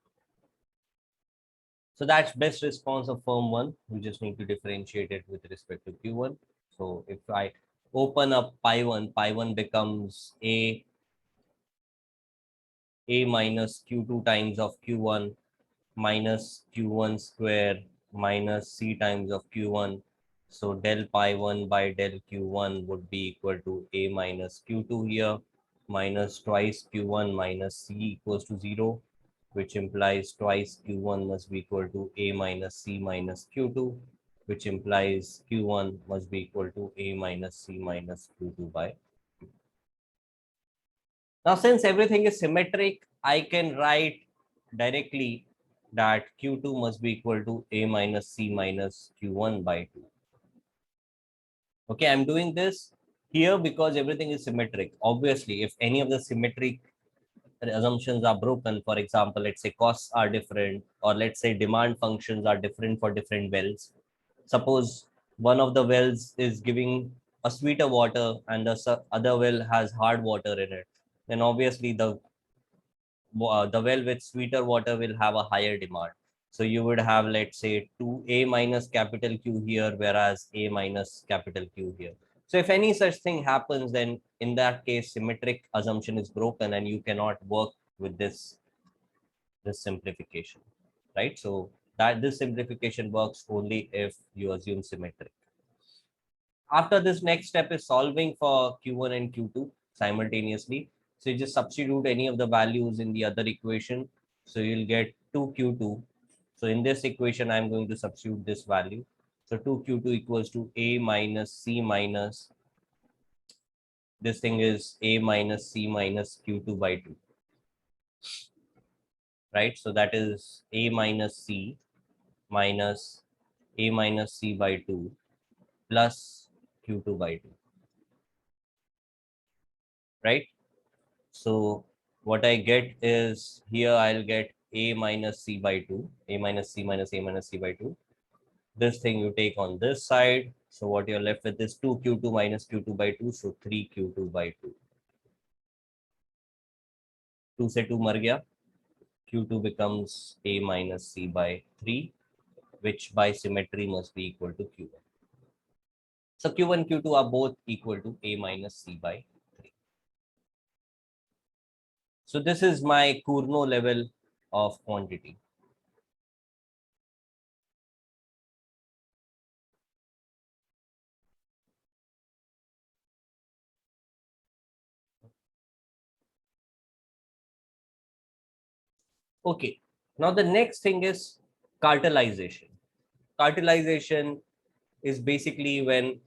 S1: that's best response of firm 1. We just need to differentiate it with respect to Q1. So if I open up pi 1 becomes A minus Q2 times of Q1 minus Q1 square minus C times of Q1. So del pi 1 by del Q1 would be equal to A minus Q2 here, minus twice Q1 minus C equals to 0, which implies twice Q1 must be equal to A minus C minus Q2, which implies Q1 must be equal to A minus C minus Q2 by. Now, since everything is symmetric, I can write directly that Q2 must be equal to A minus C minus Q1 by 2. Okay, I'm doing this here because everything is symmetric. Obviously, if any of the symmetric assumptions are broken, for example, let's say costs are different, or let's say demand functions are different for different wells. Suppose one of the wells is giving a sweeter water and the other well has hard water in it, then obviously the well with sweeter water will have a higher demand. So you would have, let's say, 2A minus capital Q here, whereas A minus capital Q here. So if any such thing happens, then in that case, symmetric assumption is broken and you cannot work with this simplification, right? So that this simplification works only if you assume symmetric. After this, next step is solving for Q1 and Q2 simultaneously. So you just substitute any of the values in the other equation. So you'll get 2Q2. So in this equation, I'm going to substitute this value. So 2Q2 equals to A minus C minus, this thing is A minus C minus Q2 by 2. Right? So that is A minus C minus A minus C by 2 plus Q2 by 2. Right? So what I get is here I'll get A minus C by 2, A minus C minus A minus C by 2. This thing you take on this side. So what you're left with is 2Q2 minus Q2 by 2. So 3Q2 by 2. 2 se 2 mar gaya. Q2 becomes A minus C by 3, which by symmetry must be equal to Q1. So Q1, Q2 are both equal to A minus C by 3. So this is my Cournot level of quantity. Okay, now the next thing is cartelization. Cartelization is basically when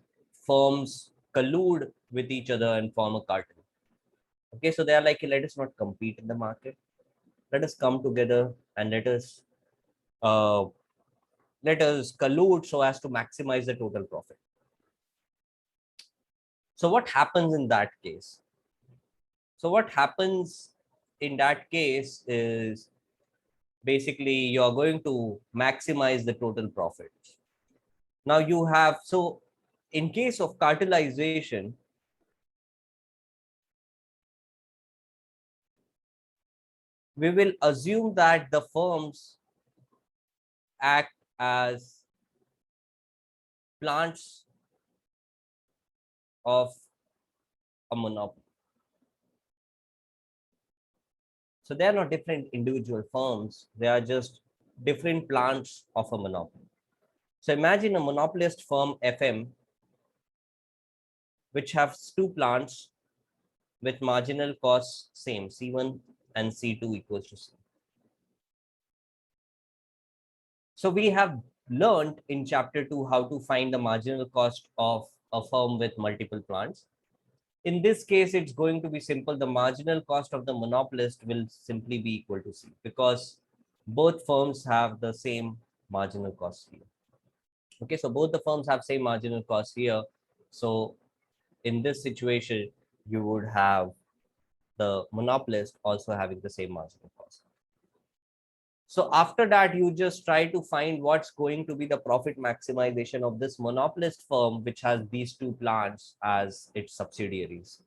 S1: firms collude with each other and form a cartel. Okay, so they are like, let us not compete in the market. Let us come together and uh, let us collude so as to maximize the total profit. So what happens in that case? So what happens in that case is basically you're going to maximize the total profit. Now you have, so in case of cartelization, we will assume that the firms act as plants of a monopoly. So they are not different individual firms, they are just different plants of a monopoly. So imagine a monopolist firm FM, which has two plants with marginal costs same, C1 and C2 equals to C. So we have learned in chapter 2 how to find the marginal cost of a firm with multiple plants. In this case, it's going to be simple. The marginal cost of the monopolist will simply be equal to C because both firms have the same marginal cost here. Okay, so both the firms have same marginal cost here. So in this situation, you would have the monopolist also having the same marginal cost. So after that, you just try to find what's going to be the profit maximization of this monopolist firm, which has these two plants as its subsidiaries.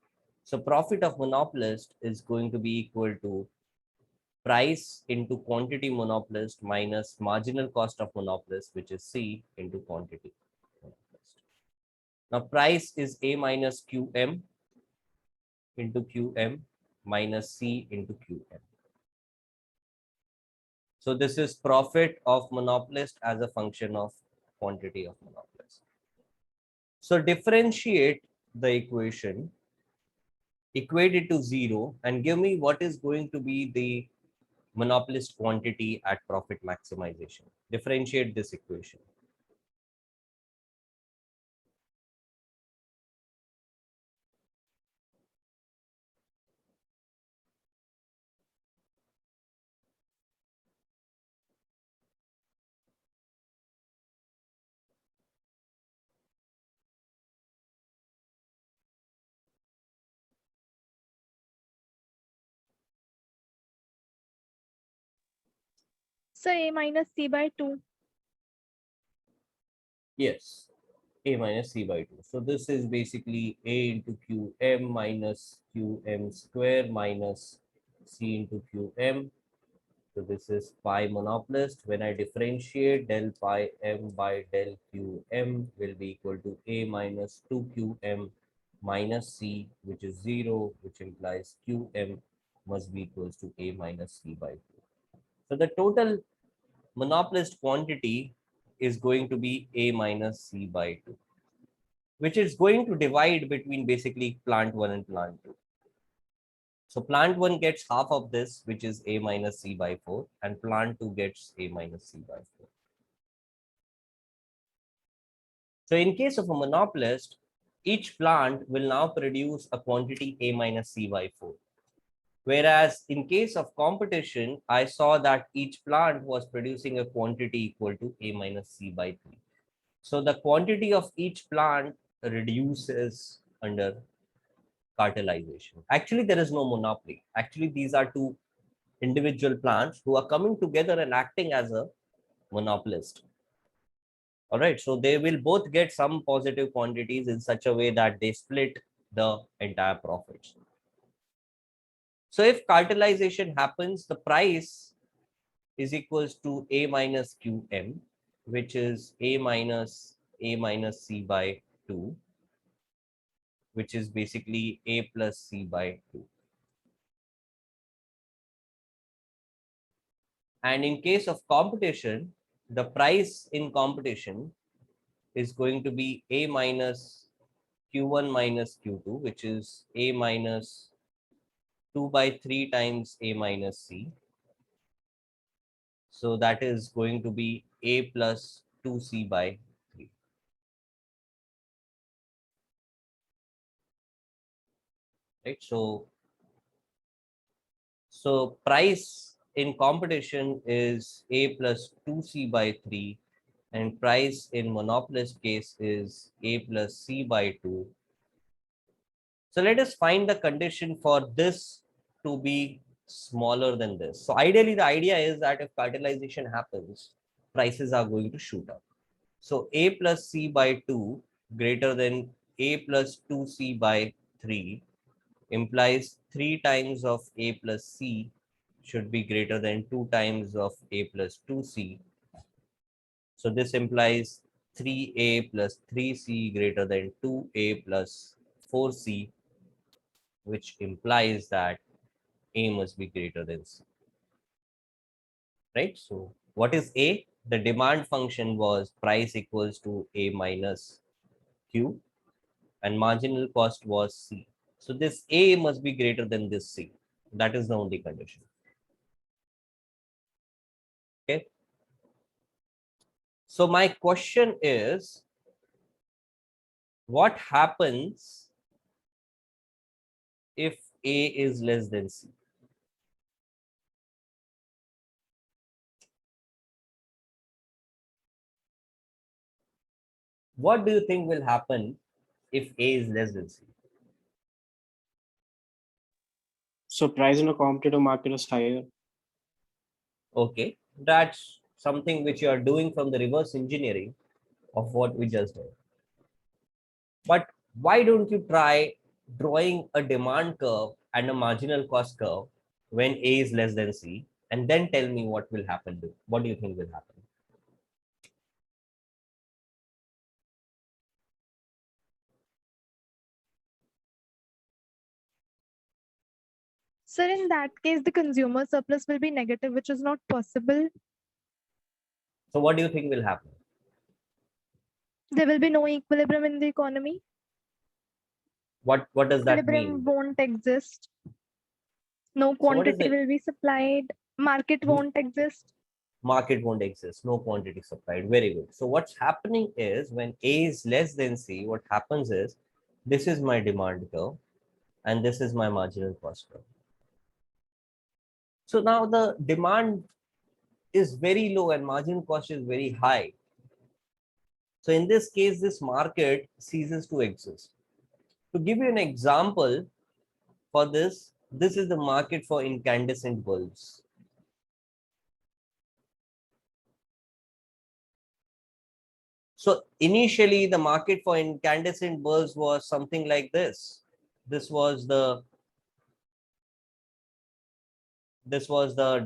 S1: So profit of monopolist is going to be equal to price into quantity monopolist minus marginal cost of monopolist, which is C into quantity monopolist. Now price is A minus QM into QM minus C into QM. So this is profit of monopolist as a function of quantity of monopolist. So differentiate the equation, equate it to 0 and give me what is going to be the monopolist quantity at profit maximization. Differentiate this equation.
S2: So A minus C by 2.
S1: Yes, A minus C by 2. So this is basically A into QM minus QM square minus C into QM. So this is pi monopolist. When I differentiate, del pi m by del qm will be equal to A minus 2qm minus C, which is 0, which implies qm must be equals to A minus C by 2. So the total monopolist quantity is going to be A minus C by 2, which is going to divide between basically plant 1 and plant 2. So plant 1 gets half of this, which is A minus C by 4, and plant 2 gets A minus C by 4. So in case of a monopolist, each plant will now produce a quantity A minus C by 4. Whereas in case of competition, I saw that each plant was producing a quantity equal to A minus C by 3. So the quantity of each plant reduces under cartelization. Actually, there is no monopoly. Actually, these are two individual plants who are coming together and acting as a monopolist. All right, so they will both get some positive quantities in such a way that they split the entire profits. So if cartelization happens, the price is equals to A minus QM, which is A minus C by 2, which is basically A plus C by 2. And in case of competition, the price in competition is going to be A minus Q1 minus Q2, which is A minus 2 by 3 times A minus C. So that is going to be A plus 2C by 3. Right? So price in competition is A plus 2C by 3, and price in monopolist case is A plus C by 2. So let us find the condition for this to be smaller than this. So ideally, the idea is that if cartelization happens, prices are going to shoot up. So A plus C by 2 greater than A plus 2C by 3 implies 3 times of A plus C should be greater than 2 times of A plus 2C. So this implies 3A plus 3C greater than 2A plus 4C, which implies that A must be greater than C, right? So what is A? The demand function was price equals to A minus Q, and marginal cost was C. So this A must be greater than this C. That is the only condition. Okay. So my question is, what happens if A is less than C? What do you think will happen if A is less than C?
S3: So price in a competitive market is higher.
S1: Okay, that's something which you are doing from the reverse engineering of what we just did. But why don't you try drawing a demand curve and a marginal cost curve when A is less than C, and then tell me what will happen. What do you think will happen?
S2: Sir, in that case, the consumer surplus will be negative, which is not possible.
S1: So what do you think will happen?
S2: There will be no equilibrium in the economy.
S1: What does that
S2: Equilibrium
S1: mean?
S2: won't exist. No
S1: So what is
S2: quantity
S1: it?
S2: will be supplied. Market won't exist.
S1: Market won't exist, no quantity supplied. Very good. So what's happening is when A is less than C, what happens is this is my demand curve and this is my marginal cost curve. So now the demand is very low and marginal cost is very high. So in this case, this market ceases to exist. To give you an example for this, this is the market for incandescent bulbs. So initially the market for incandescent bulbs was something like this. This was the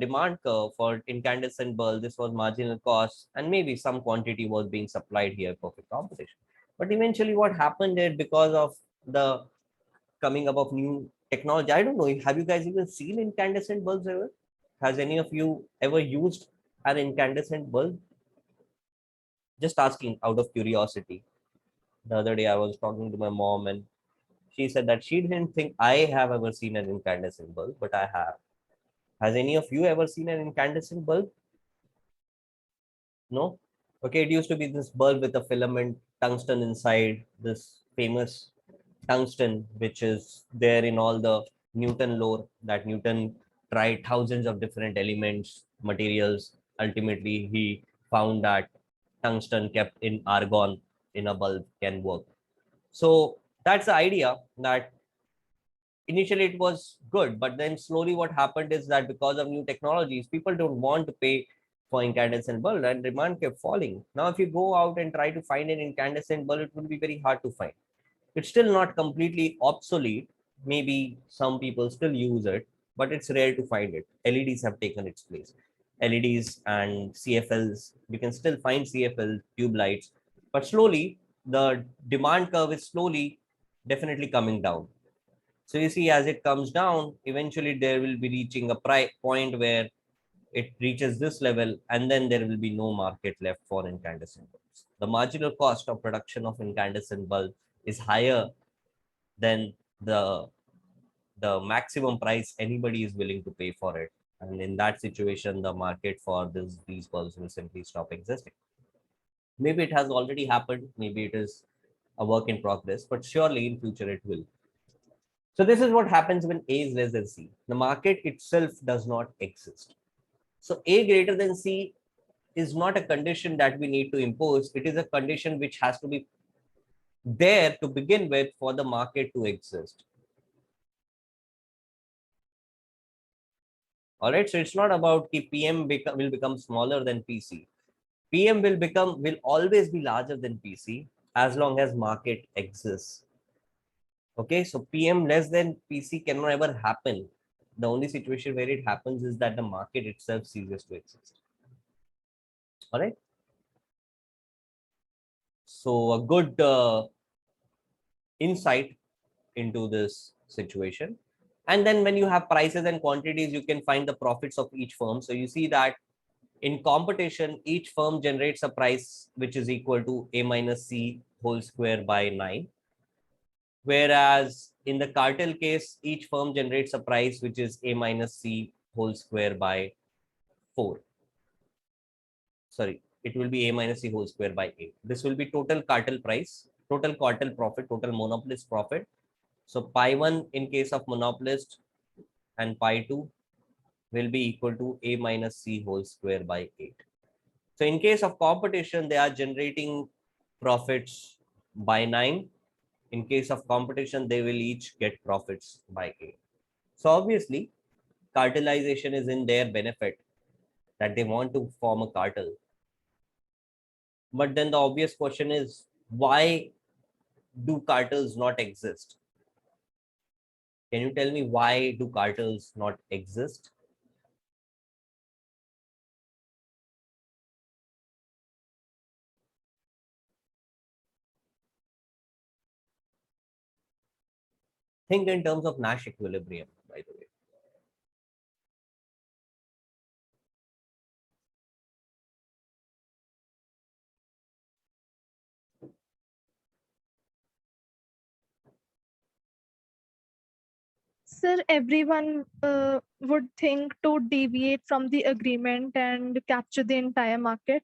S1: demand curve for incandescent bulb. This was marginal cost, and maybe some quantity was being supplied here, perfect competition. But eventually what happened is because of the coming up of new technology, I don't know, have you guys even seen incandescent bulbs ever? Has any of you ever used an incandescent bulb? Just asking out of curiosity. The other day I was talking to my mom and she said that she didn't think I have ever seen an incandescent bulb, but I have. Has any of you ever seen an incandescent bulb? No? Okay, it used to be this bulb with a filament tungsten inside, this famous tungsten, which is there in all the Newton lore, that Newton tried thousands of different elements, materials. Ultimately, he found that tungsten kept in argon in a bulb can work. So that's the idea, that initially it was good, but then slowly what happened is that because of new technologies, people don't want to pay for incandescent bulb and demand kept falling. Now, if you go out and try to find an incandescent bulb, it will be very hard to find. It's still not completely obsolete. Maybe some people still use it, but it's rare to find it. LEDs have taken its place. LEDs and CFLs, you can still find CFL tube lights, but slowly the demand curve is slowly definitely coming down. So you see, as it comes down, eventually there will be reaching a point where it reaches this level, and then there will be no market left for incandescent bulbs. The marginal cost of production of incandescent bulb is higher than the maximum price anybody is willing to pay for it. And in that situation, the market for these bulbs will simply stop existing. Maybe it has already happened, maybe it is a work in progress, but surely in future it will. So this is what happens when A is less than C. The market itself does not exist. So A greater than C is not a condition that we need to impose. It is a condition which has to be there to begin with for the market to exist. All right. So it's not about PM will become smaller than PC. PM will always be larger than PC as long as market exists. Okay. So PM less than PC cannot ever happen The only situation where it happens is that the market itself ceases to exist. All right. So a good insight into this situation. And then when you have prices and quantities, you can find the profits of each firm. So you see that in competition, each firm generates a price which is equal to A minus C whole square by 9. Whereas in the cartel case, each firm generates a price which is A minus C whole square by 4. Sorry, it will be A minus C whole square by 8. This will be total cartel price, total cartel profit, total monopolist profit. So pi 1 in case of monopolist and pi 2 will be equal to A minus C whole square by 8. So in case of competition, they are generating profits by 9. In case of competition, they will each get profits by 8. So obviously, cartelization is in their benefit, that they want to form a cartel. But then the obvious question is, why do cartels not exist? Can you tell me why do cartels not exist? Think in terms of Nash equilibrium, by the way.
S2: Sir, everyone would think to deviate from the agreement and capture the entire market.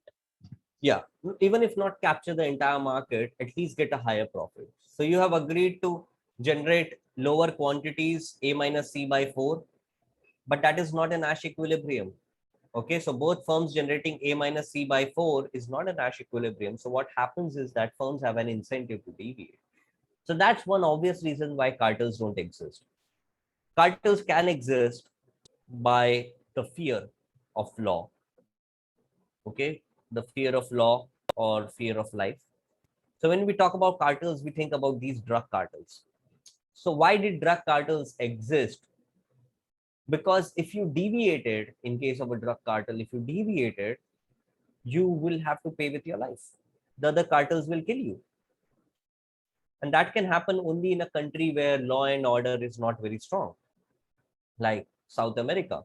S1: Yeah, even if not capture the entire market, at least get a higher profit. So you have agreed to generate lower quantities, A minus C by 4, but that is not an Nash equilibrium. Okay, so both firms generating A minus C by 4 is not a Nash equilibrium. So what happens is that firms have an incentive to deviate. So that's one obvious reason why cartels don't exist. Cartels can exist by the fear of law. Okay, the fear of law or fear of life. So when we talk about cartels, we think about these drug cartels. So why did drug cartels exist? Because if you deviated, in case of a drug cartel, if you deviated, you will have to pay with your life. The other cartels will kill you. And that can happen only in a country where law and order is not very strong, like South America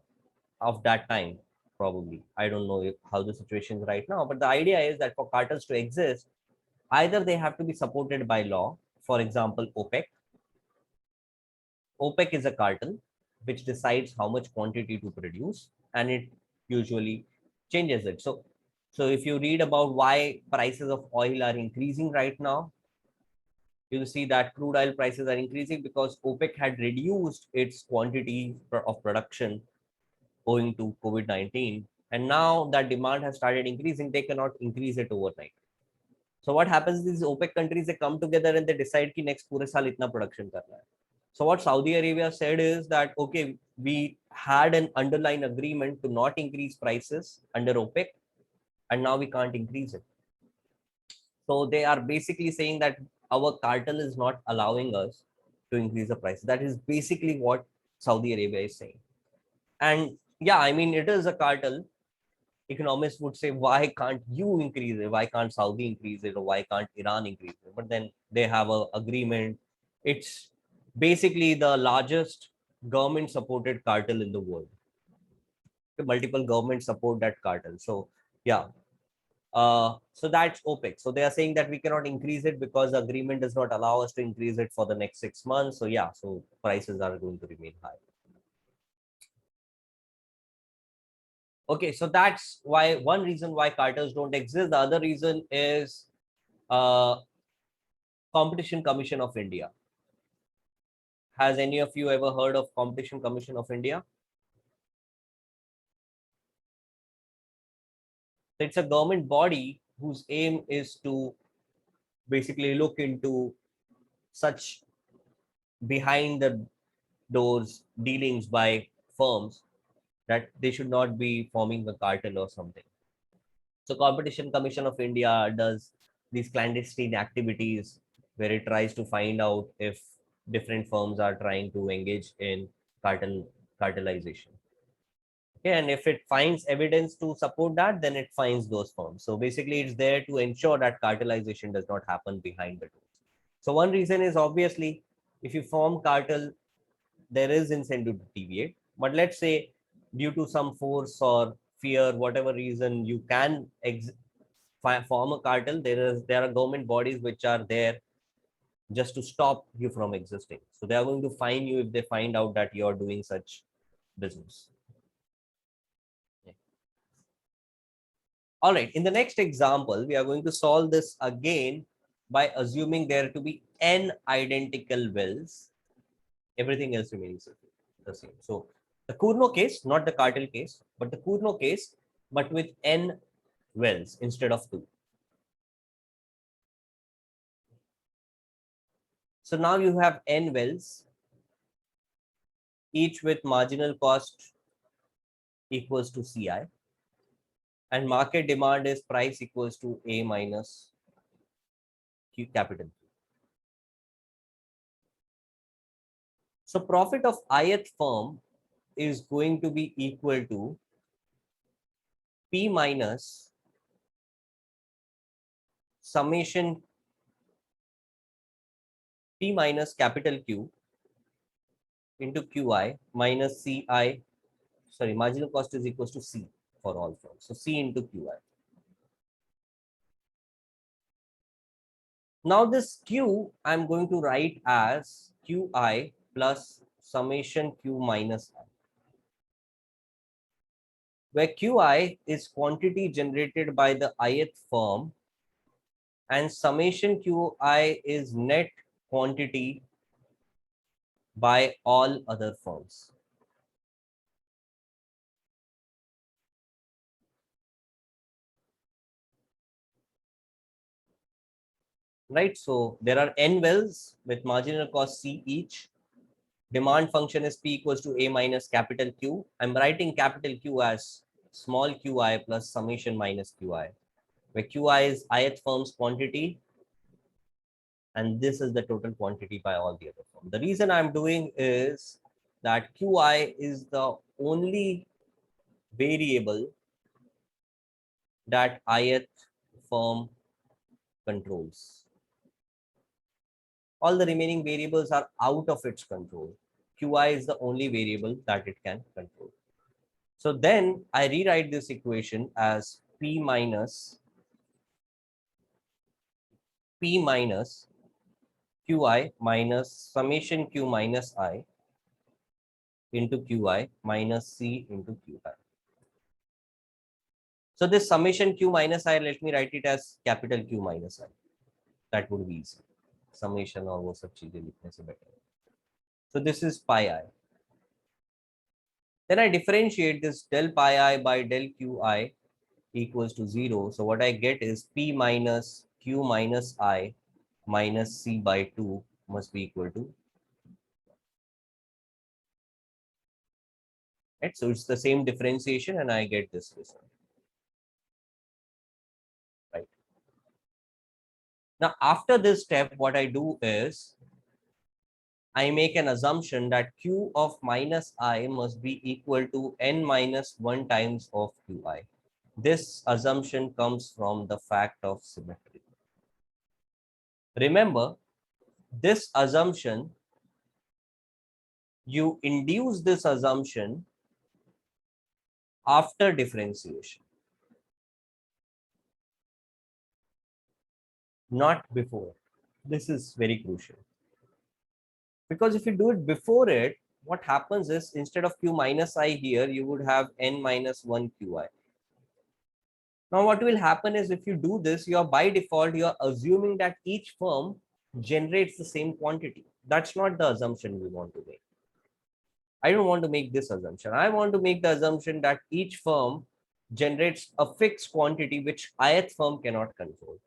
S1: of that time, probably. I don't know how the situation is right now, but the idea is that for cartels to exist, either they have to be supported by law, for example, OPEC. OPEC is a cartel which decides how much quantity to produce, and it usually changes it. So if you read about why prices of oil are increasing right now, you see that crude oil prices are increasing because OPEC had reduced its quantity of production owing to COVID-19. And now that demand has started increasing, they cannot increase it overnight. So what happens is these OPEC countries, they come together and they decide कि next पूरे साल इतना production करना है. So what Saudi Arabia said is that, okay, we had an underlying agreement to not increase prices under OPEC, and now we can't increase it. So they are basically saying that our cartel is not allowing us to increase the price. That is basically what Saudi Arabia is saying. And yeah, I mean, it is a cartel. Economists would say, why can't you increase it? Why can't Saudi increase it? Or why can't Iran increase it? But then they have an agreement. It's basically the largest government supported cartel in the world. Multiple governments support that cartel. So yeah, so that's OPEC. So they are saying that we cannot increase it because the agreement does not allow us to increase it for the next 6 months. So yeah, so prices are going to remain high. Okay, so that's why one reason why cartels don't exist. The other reason is Competition Commission of India. Has any of you ever heard of Competition Commission of India? It's a government body whose aim is to basically look into such behind the doors dealings by firms that they should not be forming a cartel or something. So Competition Commission of India does these clandestine activities where it tries to find out if different firms are trying to engage in cartel cartelization. Okay, and if it finds evidence to support that, then it finds those firms. So basically, it's there to ensure that cartelization does not happen behind the doors. So one reason is obviously, if you form cartel, there is incentive to deviate. But let's say due to some force or fear, whatever reason, you can form a cartel. There are government bodies which are there just to stop you from existing. So they are going to fine you if they find out that you are doing such business. All right, in the next example, we are going to solve this again by assuming there to be n identical wells, everything else remaining the same. So the Cournot case, not the cartel case, but the Cournot case, but with n wells instead of 2. So now you have n wells, each with marginal cost equals to CI, and market demand is price equals to A minus Q capital. So profit of ith firm is going to be equal to P minus summation P minus capital Q into QI minus CI, sorry, marginal cost is equals to C for all firms. So C into QI. Now this Q I'm going to write as QI plus summation Q minus I, where QI is quantity generated by the ith firm and summation QI is net quantity by all other firms. Right, so there are n wells with marginal cost C each. Demand function is P equals to A minus capital Q. I'm writing capital Q as small qi plus summation minus qi, where qi is ith firm's quantity and this is the total quantity by all the other firms. The reason I'm doing is that qi is the only variable that ith firm controls. All the remaining variables are out of its control. Qi is the only variable that it can control. So then I rewrite this equation as P minus Qi minus summation Q minus I into Qi minus C into Qi. So this summation Q minus I, let me write it as capital Q minus I. That would be easy. Summation और वो सब चीजें लिखने से better. So this is pi I. Then I differentiate this del pi I by del Qi equals to 0. So what I get is P minus Q minus I minus C by 2 must be equal to. Right? So it's the same differentiation and I get this result. Right. Now after this step, what I do is I make an assumption that Q of minus I must be equal to n minus 1 times of Qi. This assumption comes from the fact of symmetry. Remember, this assumption, you induce this assumption after differentiation, not before. This is very crucial. Because if you do it before it, what happens is instead of Q minus I here, you would have n minus 1 Qi. Now what will happen is if you do this, you are by default, you are assuming that each firm generates the same quantity. That's not the assumption we want to make. I don't want to make this assumption. I want to make the assumption that each firm generates a fixed quantity which ith firm cannot control.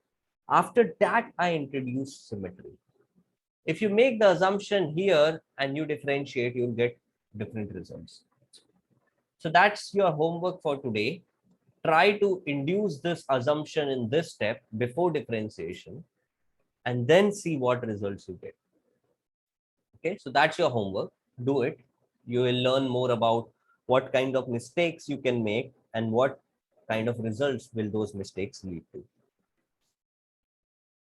S1: After that, I introduce symmetry. If you make the assumption here and you differentiate, you'll get different results. So that's your homework for today. Try to induce this assumption in this step before differentiation and then see what results you get. Okay, so that's your homework. Do it. You will learn more about what kind of mistakes you can make and what kind of results will those mistakes lead to.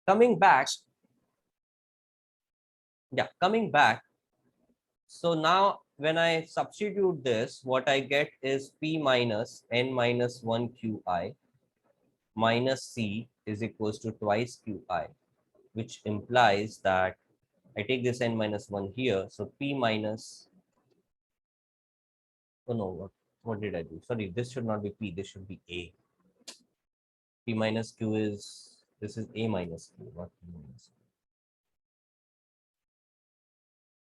S1: Coming back, so now when I substitute this, what I get is P minus N minus 1 Qi minus C is equals to twice Qi, which implies that I take this N minus 1 here. So P minus, oh no, what did I do? Sorry, this should not be P, this should be A. P minus Q is, this is A minus Q, not P minus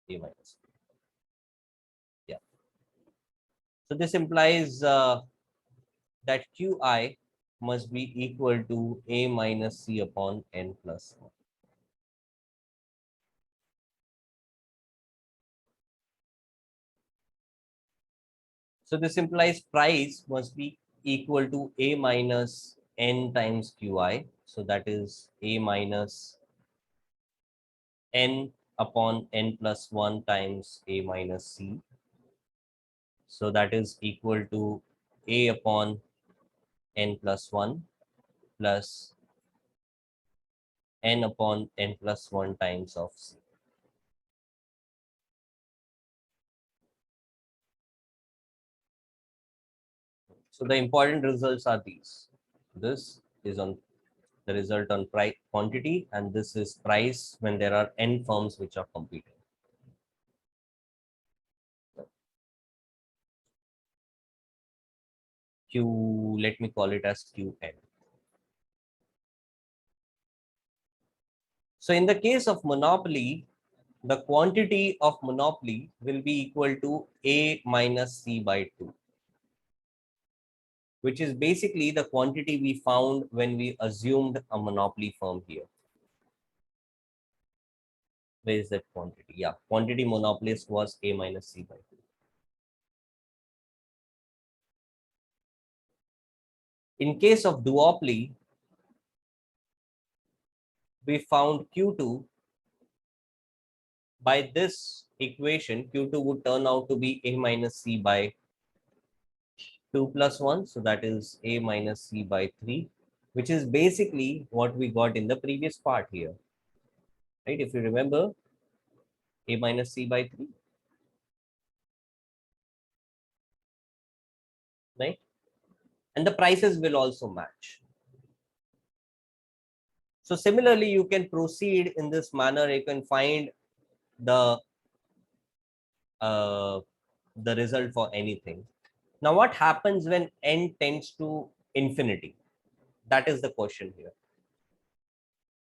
S1: Q. A minus Q. Yeah. So this implies that Qi must be equal to A minus C upon N plus 1. So this implies price must be equal to A minus N times Qi. So that is A minus N upon N plus 1 times A minus C. So that is equal to A upon N plus 1 plus N upon N plus 1 times of C. So the important results are these. This is on the result on price quantity, and this is price when there are n firms which are competing. Q, let me call it as Qn. So in the case of monopoly, the quantity of monopoly will be equal to A minus C by 2, which is basically the quantity we found when we assumed a monopoly firm here. Where is that quantity? Yeah, quantity monopolist was A minus C by 2. In case of duopoly, we found Q2. By this equation, Q2 would turn out to be A minus C by 2 plus 1. So that is A minus C by 3, which is basically what we got in the previous part here. Right? If you remember, A minus C by 3. Right? And the prices will also match. So similarly, you can proceed in this manner. You can find the result for anything. Now, what happens when n tends to infinity? That is the question here.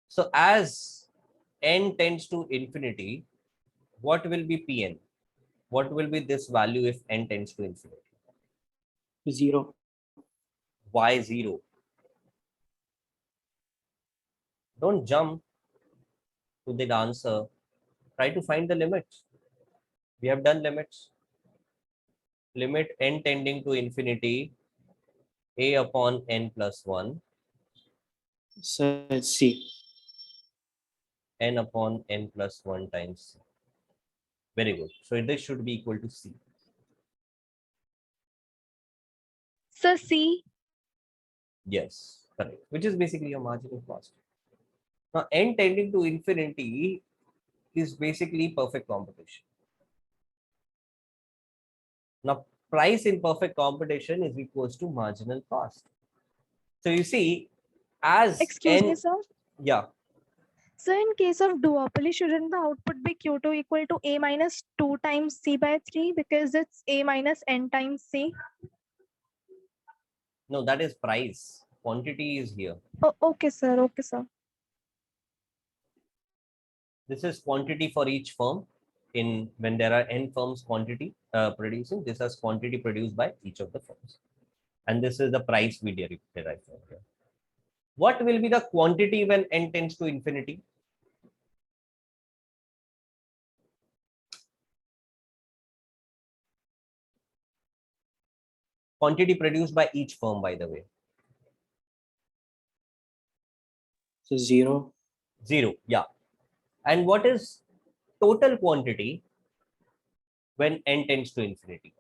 S1: So as n tends to infinity, what will be Pn? What will be this value if n tends to infinity?
S3: 0.
S1: Why 0? Don't jump to the answer. Try to find the limits. We have done limits. Limit n tending to infinity, A upon n plus 1,
S3: So it's C.
S1: n upon n plus 1 times C. Very good. So this should be equal to C.
S2: So C.
S1: Yes, correct. Which is basically your marginal cost. Now, n tending to infinity is basically perfect competition. Now, price in perfect competition is equals to marginal cost. So you see, as
S2: Excuse me,
S1: n,
S2: sir.
S1: yeah,
S2: So in case of duopoly, shouldn't the output be Q2 equal to A minus 2 times C by 3 because it's A minus N times C?
S1: no, that is price. Quantity is here.
S2: Oh, okay, sir. Okay, sir.
S1: This is quantity for each firm. In when there are n firms quantity producing, this is quantity produced by each of the firms. And this is the price we derive from here. What will be the quantity when n tends to infinity? Quantity produced by each firm, by the way.
S3: So 0.
S1: 0, yeah. And what is total quantity when n tends to infinity.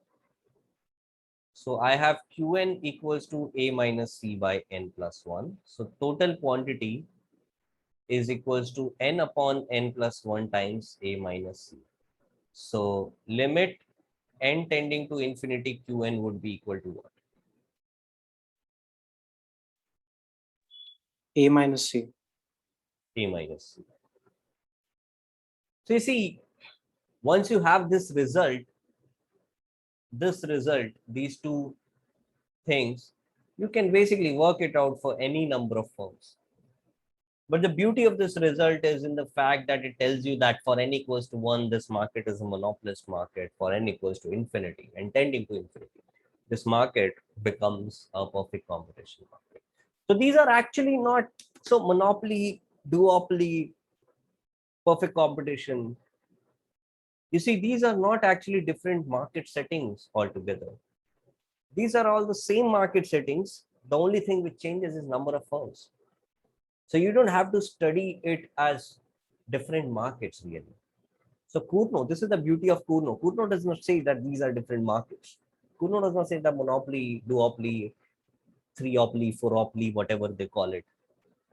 S1: So I have Qn equals to A minus C by n plus 1. So total quantity is equals to n upon n plus 1 times A minus C. So limit n tending to infinity Qn would be equal to what?
S3: A minus C.
S1: A minus C. So you see, once you have this result, these two things, you can basically work it out for any number of firms. But the beauty of this result is in the fact that it tells you that for n equals to 1, this market is a monopolist market. For n equals to infinity and tending to infinity, this market becomes a perfect competition market. So these are actually not so monopoly, duopoly, perfect competition. You see, these are not actually different market settings altogether. These are all the same market settings. The only thing which changes is number of firms. So you don't have to study it as different markets really. So Cournot, this is the beauty of Cournot. Cournot does not say that these are different markets. Cournot does not say that monopoly, duopoly, threeopoly, fouropoly, whatever they call it,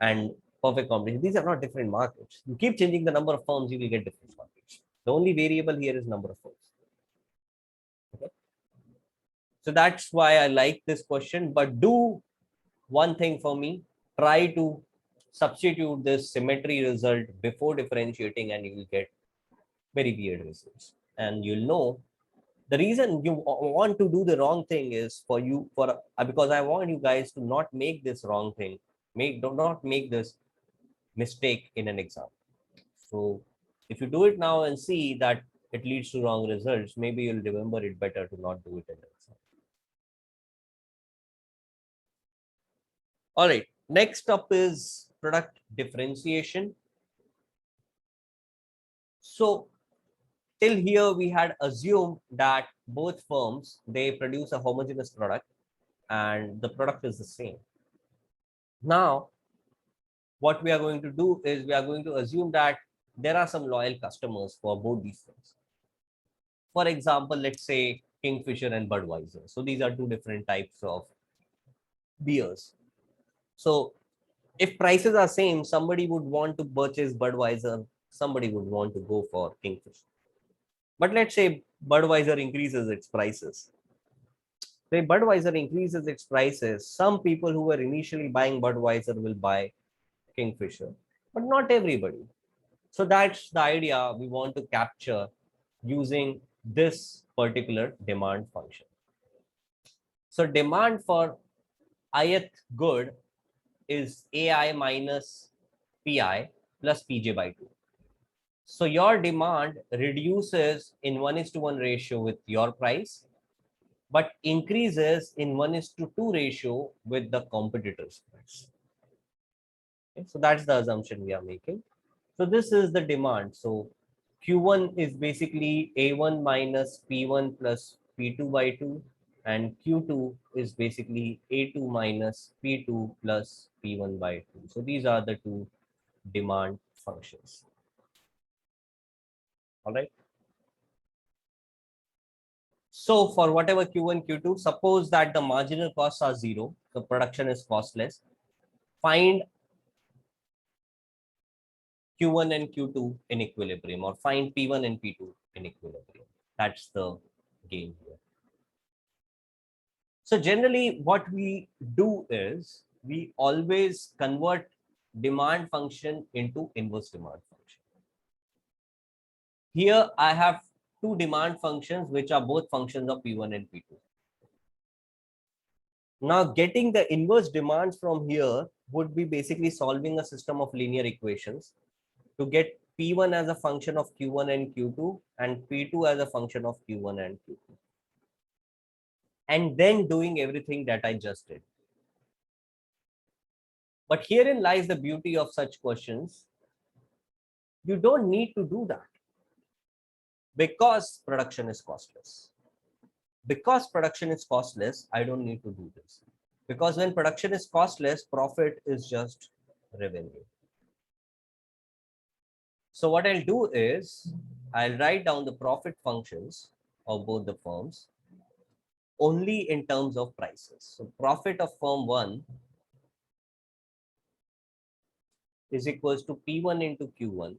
S1: and perfect competition. These are not different markets. You keep changing the number of firms, you will get different markets. The only variable here is number of firms. Okay. So that's why I like this question. But do one thing for me, try to substitute this symmetry result before differentiating and you will get very weird results. And you'll know the reason you want to do the wrong thing is for you, for because I want you guys to not make this wrong thing, do not make this mistake in an exam. So if you do it now and see that it leads to wrong results, maybe you'll remember it better to not do it in an exam. All right, next up is product differentiation. So till here we had assumed that both firms, they produce a homogeneous product and the product is the same. Now what we are going to do is we are going to assume that there are some loyal customers for both these firms. For example, let's say Kingfisher and Budweiser. So these are two different types of beers. So if prices are same, somebody would want to purchase Budweiser, somebody would want to go for Kingfisher. But let's say Budweiser increases its prices. Say Budweiser increases its prices. Some people who were initially buying Budweiser will buy Kingfisher, but not everybody. So that's the idea we want to capture using this particular demand function. So demand for ith good is AI minus PI plus PJ by 2. So your demand reduces in 1:1 ratio with your price, but increases in 1:2 ratio with the competitor's price. Okay, so that's the assumption we are making. So this is the demand. So Q1 is basically A1 minus P1 plus P2 by 2, and Q2 is basically A2 minus P2 plus P1 by 2. So these are the two demand functions. All right. So for whatever Q1, Q2, suppose that the marginal costs are 0, the production is costless. Find Q1 and Q2 in equilibrium, or find P1 and P2 in equilibrium. That's the game here. So generally what we do is we always convert demand function into inverse demand function. Here I have two demand functions which are both functions of P1 and P2. Now getting the inverse demands from here would be basically solving a system of linear equations to get P1 as a function of Q1 and Q2 and P2 as a function of Q1 and Q2. And then doing everything that I just did. But herein lies the beauty of such questions. You don't need to do that because production is costless. Because production is costless, I don't need to do this. Because when production is costless, profit is just revenue. So what I'll do is I'll write down the profit functions of both the firms only in terms of prices. So profit of firm 1 is equals to P1 into Q1,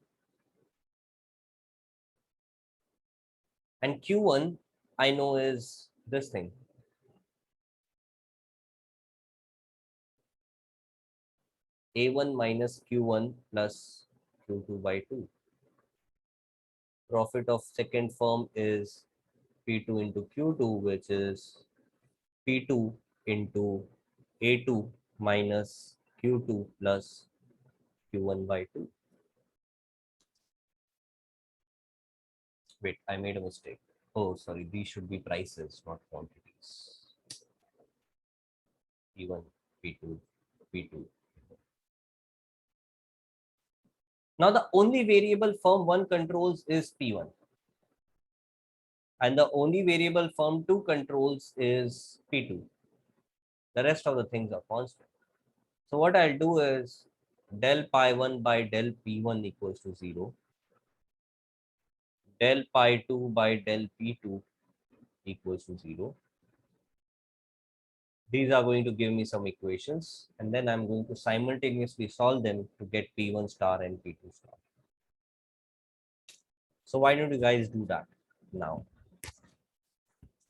S1: and Q1 I know is this thing, A1 minus Q1 plus Q2 by 2. Profit of second firm is P2 into Q2, which is P2 into A2 minus Q2 plus Q1 by 2. Wait, I made a mistake. Oh, sorry, these should be prices, not quantities. P1, P2, P2. Now the only variable firm 1 controls is P1. And the only variable firm 2 controls is P2. The rest of the things are constant. So what I'll do is del pi 1 by del P1 equals to 0. Del pi 2 by del P2 equals to 0. These are going to give me some equations, and then I'm going to simultaneously solve them to get P1 star and P2 star. So why don't you guys do that now?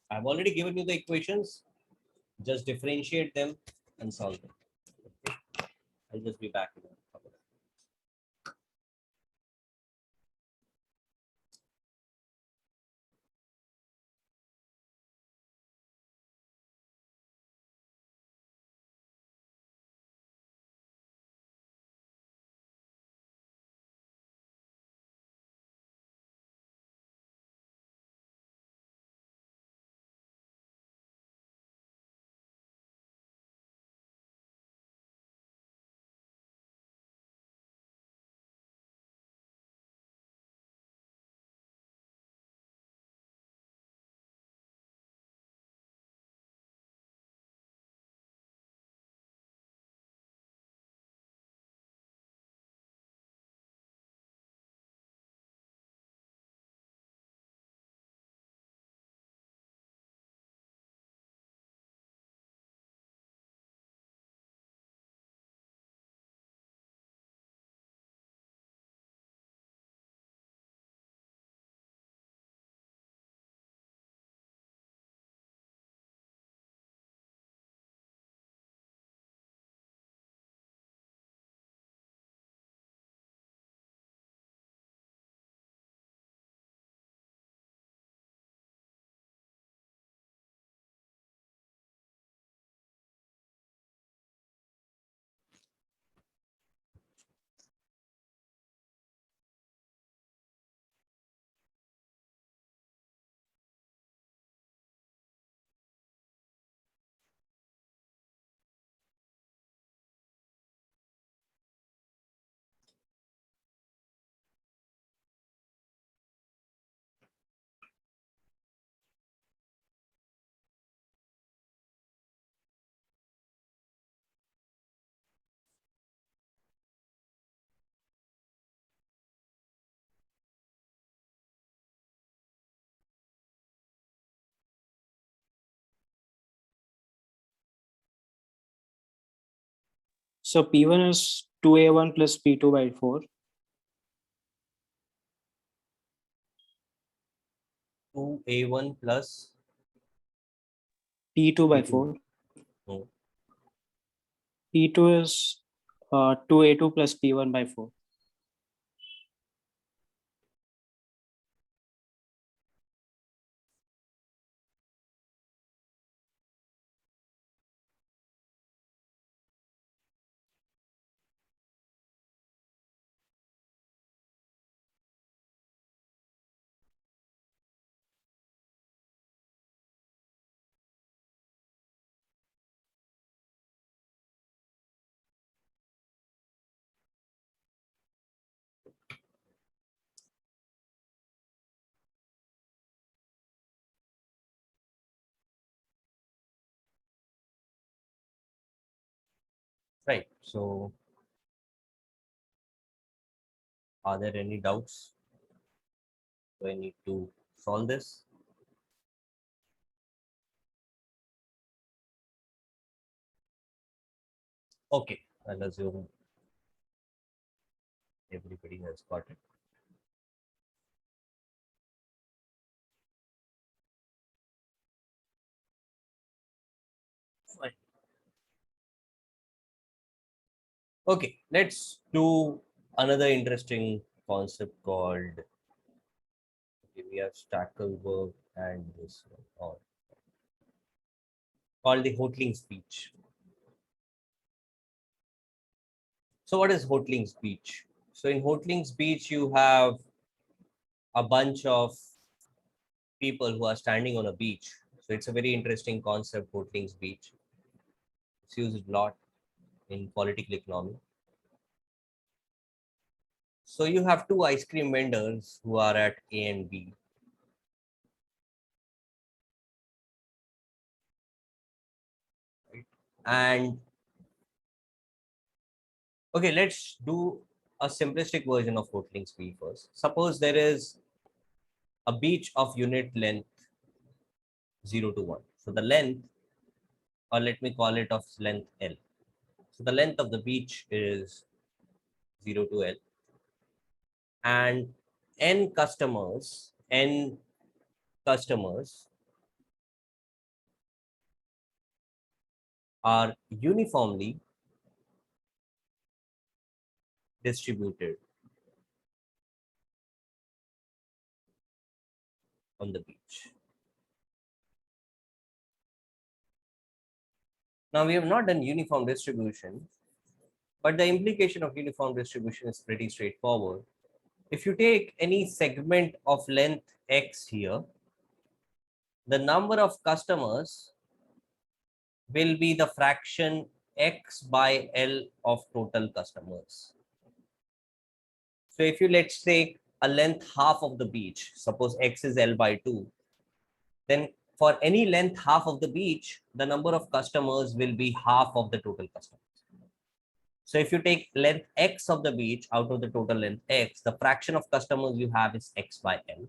S1: I've already given you the equations. Just differentiate them and solve them. Okay. I'll just be back in a couple of
S3: So P1 is 2A1 plus P2 by 4.
S1: 2A1 plus
S3: P2 by
S1: P2.
S3: 4.
S1: No.
S3: P2 is 2A2 plus P1 by 4.
S1: Right. So are there any doubts? Do I need to solve this? Okay, I'll assume everybody has got it. Fine. Okay, let's do another interesting concept called, okay, we have Stackelberg and this one, or called the Hotelling speech. So what is Hotelling speech? So in Hotelling speech, you have a bunch of people who are standing on a beach. So it's a very interesting concept, Hotelling speech. It's used a lot in political economy. So you have two ice cream vendors who are at A and B. Right? And okay, let's do a simplistic version of Hotelling speech first. Suppose there is a beach of unit length 0 to 1. So the length, or let me call it of length L. So the length of the beach is 0 to L. And n customers are uniformly distributed on the beach. Now we have not done uniform distribution, but the implication of uniform distribution is pretty straightforward. If you take any segment of length x here, the number of customers will be the fraction x by L of total customers. So if you let's take a length half of the beach, suppose x is L by 2, then for any length half of the beach, the number of customers will be half of the total customers. So if you take length x of the beach out of the total length x, the fraction of customers you have is x by L.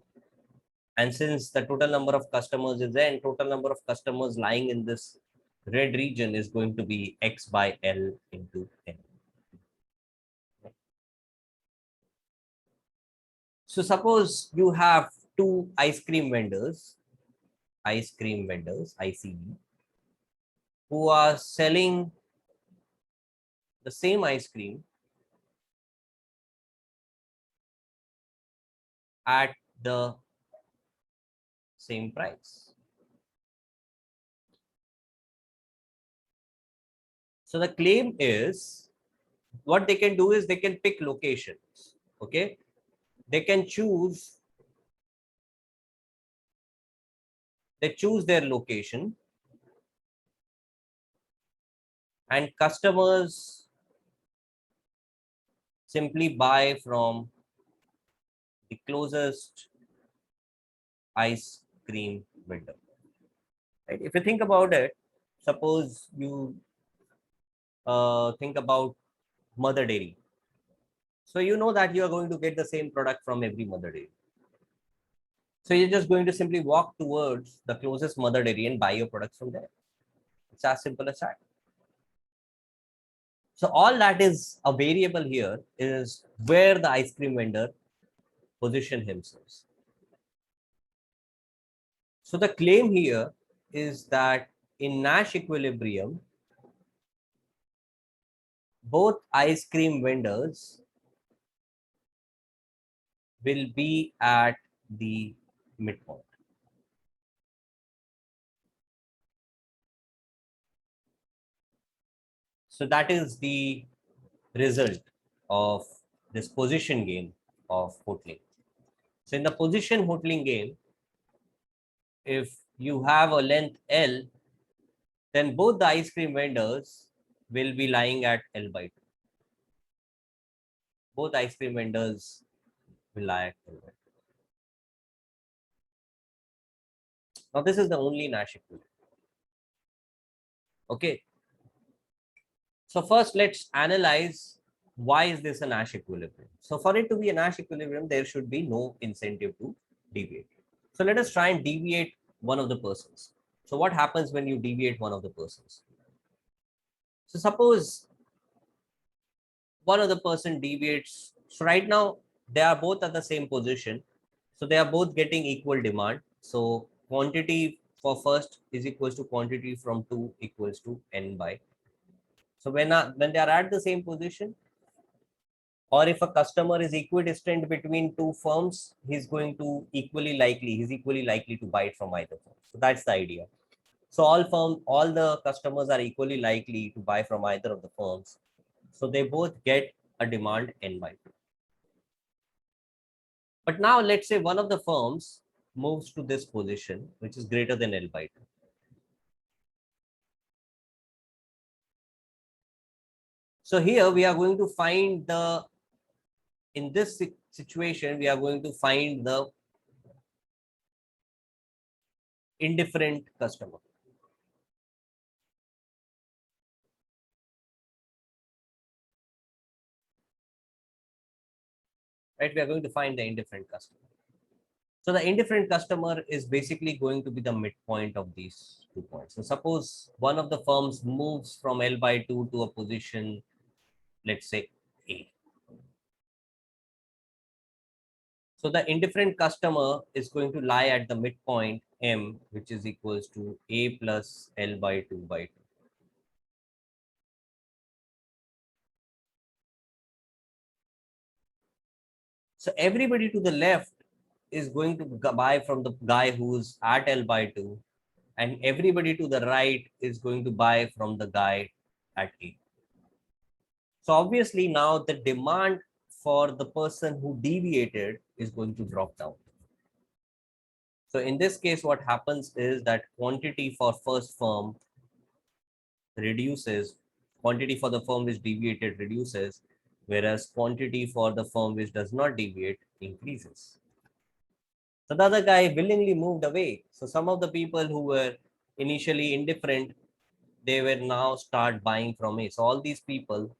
S1: And since the total number of customers is n, total number of customers lying in this red region is going to be x by L into n. So suppose you have two ice cream vendors, ICV, who are selling the same ice cream at the same price. So the claim is, what they can do is they can pick locations. Okay, they can choose their location, and customers simply buy from the closest ice cream vendor. Right? If you think about it, suppose you think about mother dairy. So you know that you are going to get the same product from every mother dairy. So you're just going to simply walk towards the closest mother dairy and buy your products from there. It's as simple as that. So all that is a variable here is where the ice cream vendor position himself. So the claim here is that in Nash equilibrium, both ice cream vendors will be at the midpoint. So that is the result of this position game of Hotelling. So in the position Hotelling game, if you have a length L, then both the ice cream vendors will be lying at L by 2. Both ice cream vendors will lie at L by 2. Now this is the only Nash equilibrium. Okay. So first let's analyze why is this a Nash equilibrium. So for it to be a Nash equilibrium, there should be no incentive to deviate. So let us try and deviate one of the persons. So what happens when you deviate one of the persons? So suppose one other person deviates. So right now they are both at the same position. So they are both getting equal demand. So quantity for first is equals to quantity from 2 equals to n by. So when they are at the same position, or if a customer is equidistant between two firms, he's equally likely to buy it from either firm. So that's the idea. So all the customers are equally likely to buy from either of the firms. So they both get a demand n by 2. But now let's say one of the firms moves to this position, which is greater than L by 2. So here we are going to find in this situation, we are going to find the indifferent customer. Right? We are going to find the indifferent customer. So the indifferent customer is basically going to be the midpoint of these 2 points. So suppose one of the firms moves from L by 2 to a position, let's say A. So the indifferent customer is going to lie at the midpoint M, which is equals to A plus L by 2 by 2. So everybody to the left is going to buy from the guy who's at L by 2, and everybody to the right is going to buy from the guy at A. So obviously now the demand for the person who deviated is going to drop down. So in this case, what happens is that quantity for first firm reduces, quantity for the firm which deviated reduces, whereas quantity for the firm which does not deviate increases. So the other guy willingly moved away. So some of the people who were initially indifferent, they will now start buying from A. So all these people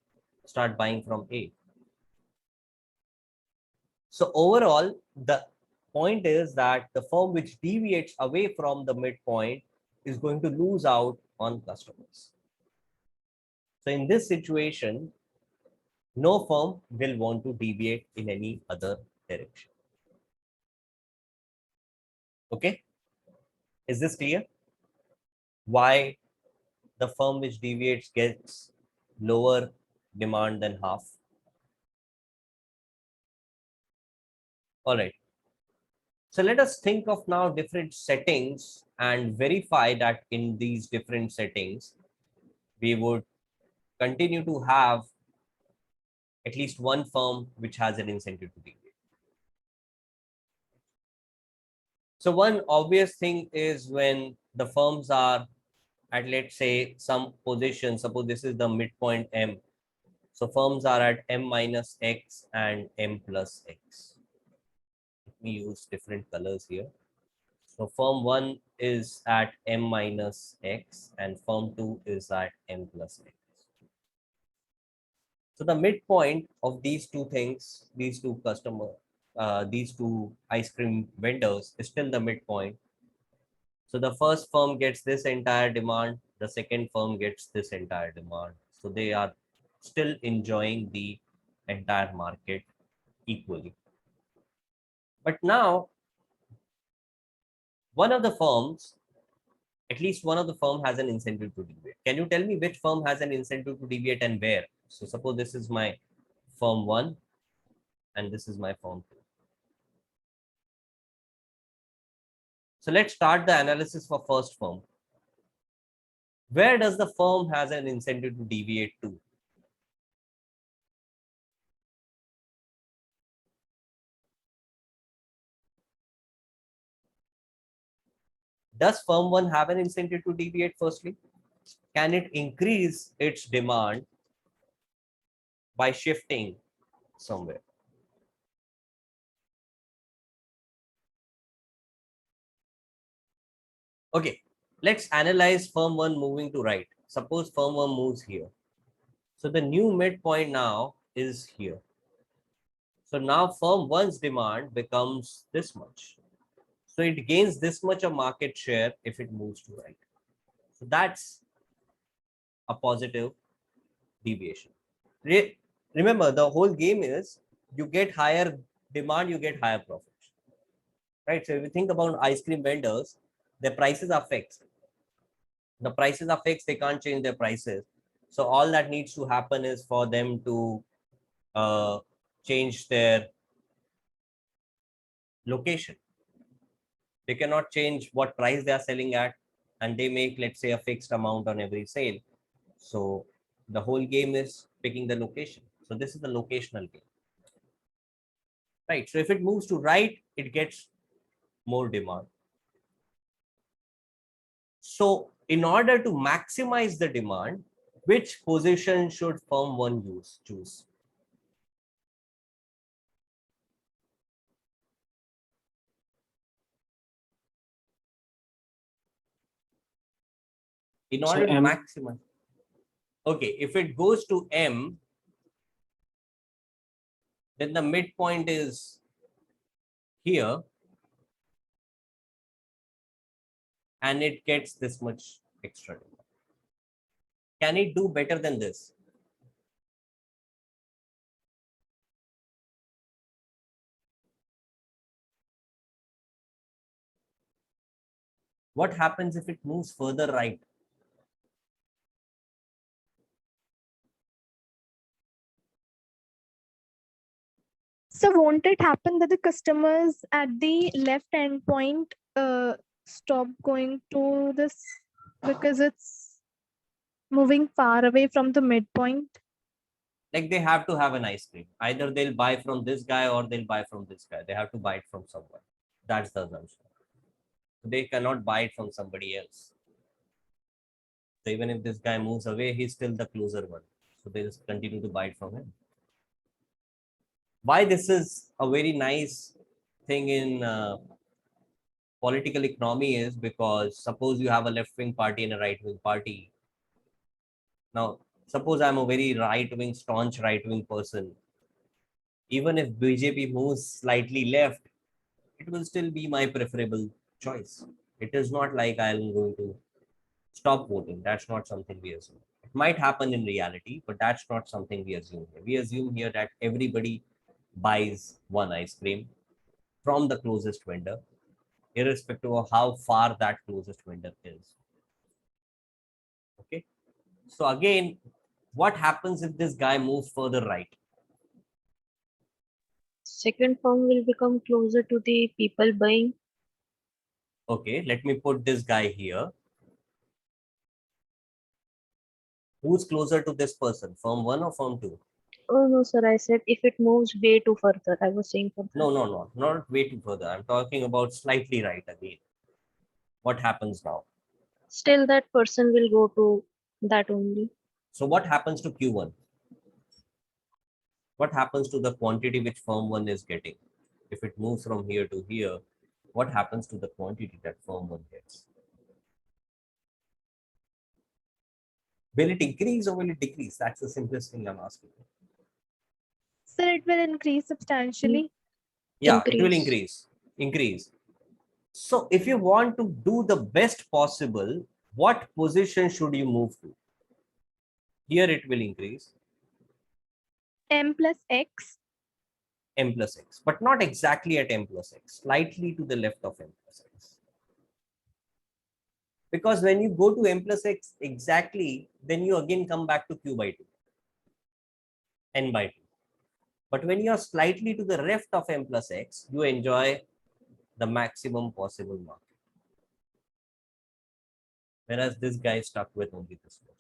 S1: start buying from A. So overall, the point is that the firm which deviates away from the midpoint is going to lose out on customers. So in this situation, no firm will want to deviate in any other direction. Okay, is this clear? Why the firm which deviates gets lower demand than half? All right. So let us think of now different settings and verify that in these different settings, we would continue to have at least one firm which has an incentive to deviate. So one obvious thing is when the firms are at, let's say, some position, suppose this is the midpoint M. So firms are at M minus X and M plus X. Let me use different colors here. So firm 1 is at M minus X and firm 2 is at M plus X. So the midpoint of these two things, these two these two ice cream vendors is still the midpoint. So the first firm gets this entire demand, the second firm gets this entire demand. So they are still enjoying the entire market equally. But now, one of the firms, at least one of the firm has an incentive to deviate. Can you tell me which firm has an incentive to deviate and where? So suppose this is my firm 1 and this is my firm 2. So let's start the analysis for first firm. Where does the firm has an incentive to deviate to? Does firm 1 have an incentive to deviate firstly? Can it increase its demand by shifting somewhere? Okay, let's analyze firm 1 moving to right. Suppose firm 1 moves here. So the new midpoint now is here. So now firm 1's demand becomes this much. So it gains this much of market share if it moves to right. So that's a positive deviation. remember, the whole game is you get higher demand, you get higher profits, right? So if you think about ice cream vendors, their prices are fixed. The prices are fixed, they can't change their prices. So all that needs to happen is for them to change their location. They cannot change what price they are selling at, and they make, let's say, a fixed amount on every sale. So the whole game is picking the location. So this is the locational game, right? So if it moves to right, it gets more demand. So in order to maximize the demand, which position should firm one choose? In
S3: So
S1: order to
S3: M.
S1: maximize. Okay, if it goes to M, then the midpoint is here, and it gets this much extra demand. Can it do better than this? What happens if it moves further right?
S2: So won't it happen that the customers at the left end point stop going to this because it's moving far away from the midpoint?
S1: Like they have to have an ice cream. Either they'll buy from this guy or they'll buy from this guy. They have to buy it from someone. That's the assumption. They cannot buy it from somebody else. So even if this guy moves away, he's still the closer one. So they'll continue to buy it from him. Why this is a very nice thing in political economy is because suppose you have a left-wing party and a right-wing party. Now, suppose I'm a very right-wing, staunch right-wing person. Even if BJP moves slightly left, it will still be my preferable choice. It is not like I'm going to stop voting. That's not something we assume. It might happen in reality, but that's not something we assume here. We assume here that everybody buys one ice cream from the closest vendor, irrespective of how far that closest vendor is. Okay. So again, what happens if this guy moves further right?
S4: Second firm will become closer to the people buying.
S1: Okay, let me put this guy here. Who's closer to this person, firm 1 or firm 2?
S4: Oh no, sir, I said if it moves way too further. I was saying further.
S1: No, not way too further. I'm talking about slightly right again. What happens now?
S4: Still, that person will go to that only.
S1: So what happens to Q1? What happens to the quantity which firm 1 is getting? If it moves from here to here, what happens to the quantity that firm 1 gets? Will it increase or will it decrease? That's the simplest thing I'm asking.
S2: So it will increase substantially.
S1: Yeah, it will
S4: Increase.
S1: increase. So if you want to do the best possible, what position should you move to? Here it will increase.
S2: M plus X.
S1: M plus X, but not exactly at M plus X, slightly to the left of M plus X. Because when you go to M plus X exactly, then you again come back to Q by 2, N by 2. But when you are slightly to the left of M plus X, you enjoy the maximum possible market. Whereas this guy is stuck with only this much.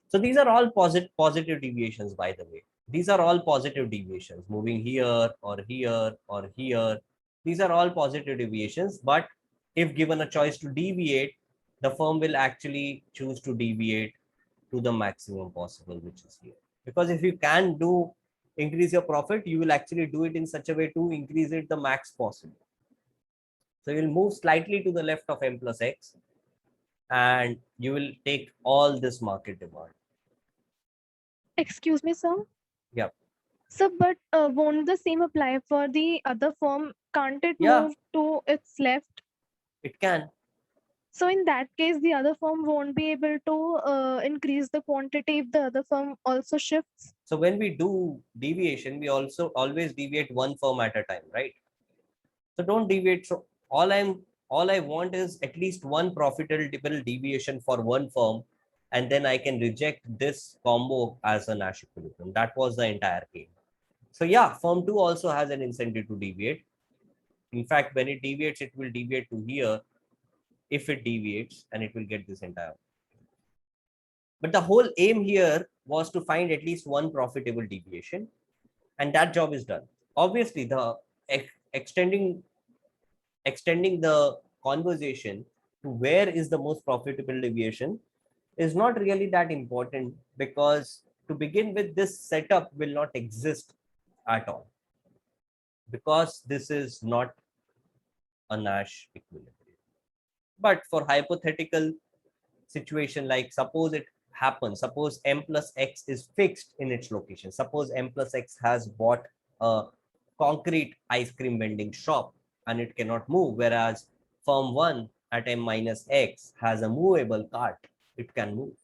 S1: So these are all positive deviations, by the way. These are all positive deviations, moving here or here or here. These are all positive deviations, but if given a choice to deviate, the firm will actually choose to deviate to the maximum possible, which is here. Because if you can do increase your profit, you will actually do it in such a way to increase it the max possible. So you will move slightly to the left of M plus X, and you will take all this market demand.
S2: Excuse me, sir.
S1: Yeah.
S2: So, but won't the same apply for the other firm? Can't it
S1: Yeah.
S2: move to its left?
S1: It can.
S2: So in that case, the other firm won't be able to increase the quantity if the other firm also shifts.
S1: So when we do deviation, we also always deviate one firm at a time, right? So don't deviate. So all I want is at least one profitable deviation for one firm, and then I can reject this combo as a Nash equilibrium. That was the entire game. So yeah, firm 2 also has an incentive to deviate. In fact, when it deviates, it will deviate to here if it deviates, and it will get this entire. But the whole aim here was to find at least one profitable deviation, and that job is done. Obviously, the extending the conversation to where is the most profitable deviation is not really that important, because to begin with, this setup will not exist at all, because this is not a Nash equilibrium. But for hypothetical situation, like suppose it happens, suppose m plus x is fixed in its location, suppose m plus x has bought a concrete ice cream vending shop and it cannot move, whereas firm 1 at m minus x has a movable cart, it can move.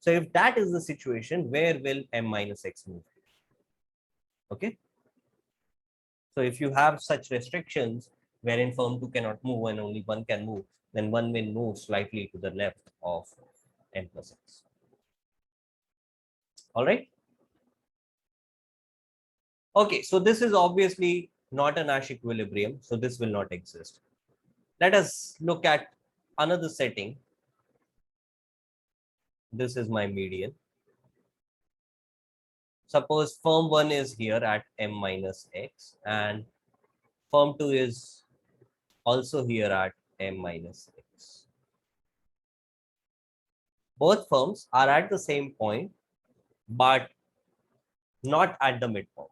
S1: So if that is the situation, where will m minus x move? Okay, so if you have such restrictions wherein firm 2 cannot move and only one can move, then one will move slightly to the left of m plus x. All right. Okay, so this is obviously not a Nash equilibrium, so this will not exist. Let us look at another setting. This is my median. Suppose firm 1 is here at m minus x and firm 2 is also here at m minus x. Both firms are at the same point, but not at the midpoint.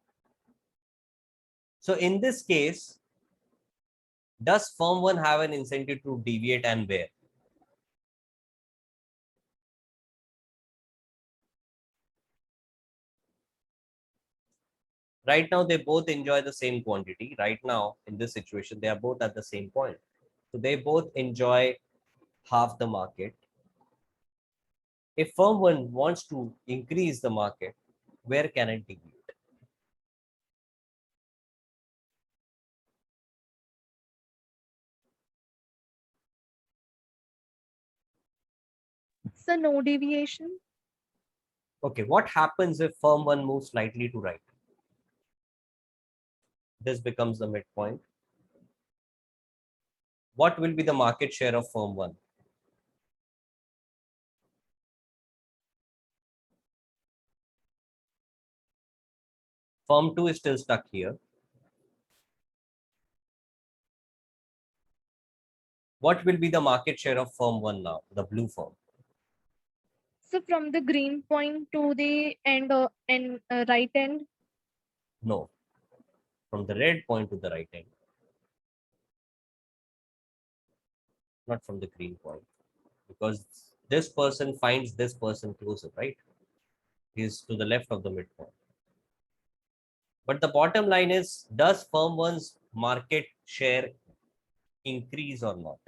S1: So in this case, does firm 1 have an incentive to deviate, and where? Right now, they both enjoy the same quantity. Right now, in this situation, they are both at the same point. So they both enjoy half the market. If firm 1 wants to increase the market, where can it deviate?
S2: So no deviation.
S1: Okay, what happens if firm 1 moves slightly to right? This becomes the midpoint. What will be the market share of firm 1? Firm 2 is still stuck here. What will be the market share of firm 1 now, the blue firm?
S2: So from the green point to the end and right end.
S1: No, from the red point to the right end, not from the green point, because this person finds this person closer, right? He's to the left of the midpoint. But the bottom line is, does firm 1's market share increase or not?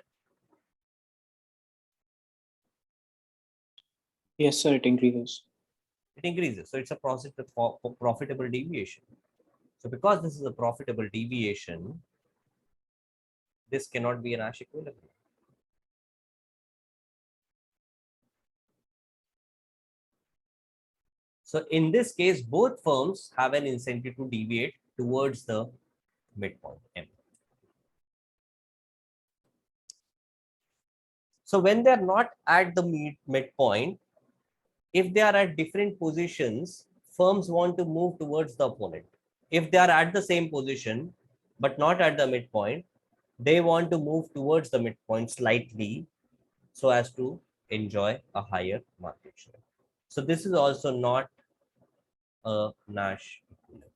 S3: Yes, sir, it increases.
S1: It increases. So it's a profitable deviation. So because this is a profitable deviation, this cannot be an Nash equilibrium. So in this case, both firms have an incentive to deviate towards the midpoint M. So when they're not at the midpoint, if they are at different positions, firms want to move towards the opponent. If they are at the same position, but not at the midpoint, they want to move towards the midpoint slightly so as to enjoy a higher market share. So this is also not a Nash equilibrium.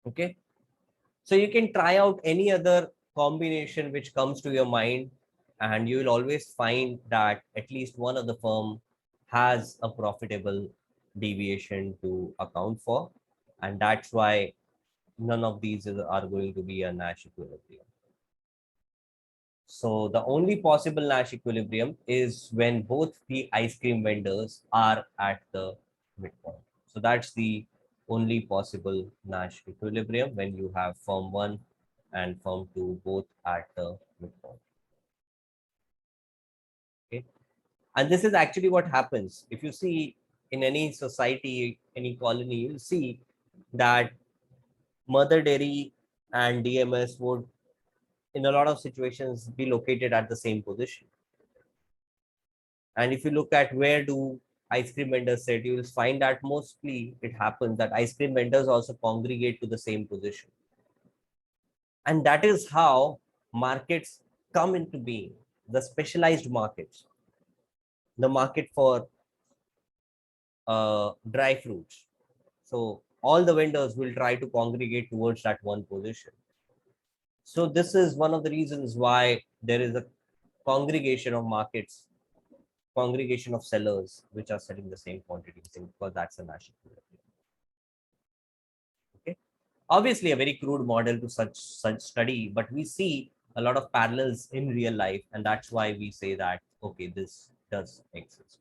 S1: Okay. So you can try out any other combination which comes to your mind, and you will always find that at least one of the firm has a profitable deviation to account for. And that's why none of these are going to be a Nash equilibrium. So the only possible Nash equilibrium is when both the ice cream vendors are at the midpoint. So that's the only possible Nash equilibrium, when you have firm 1 and firm 2 both at the midpoint. Okay. And this is actually what happens. If you see in any society, any colony, you'll see that mother dairy and DMS would, in a lot of situations, be located at the same position. And if you look at where do ice cream vendors sit, you will find that mostly it happens that ice cream vendors also congregate to the same position. And that is how markets come into being, the specialized markets, the market for dry fruits. So all the vendors will try to congregate towards that one position. So this is one of the reasons why there is a congregation of markets, congregation of sellers which are selling the same quantities, because that's a Nash equilibrium. Okay, obviously a very crude model to such study, but we see a lot of parallels in real life, and that's why we say that okay, this does exist.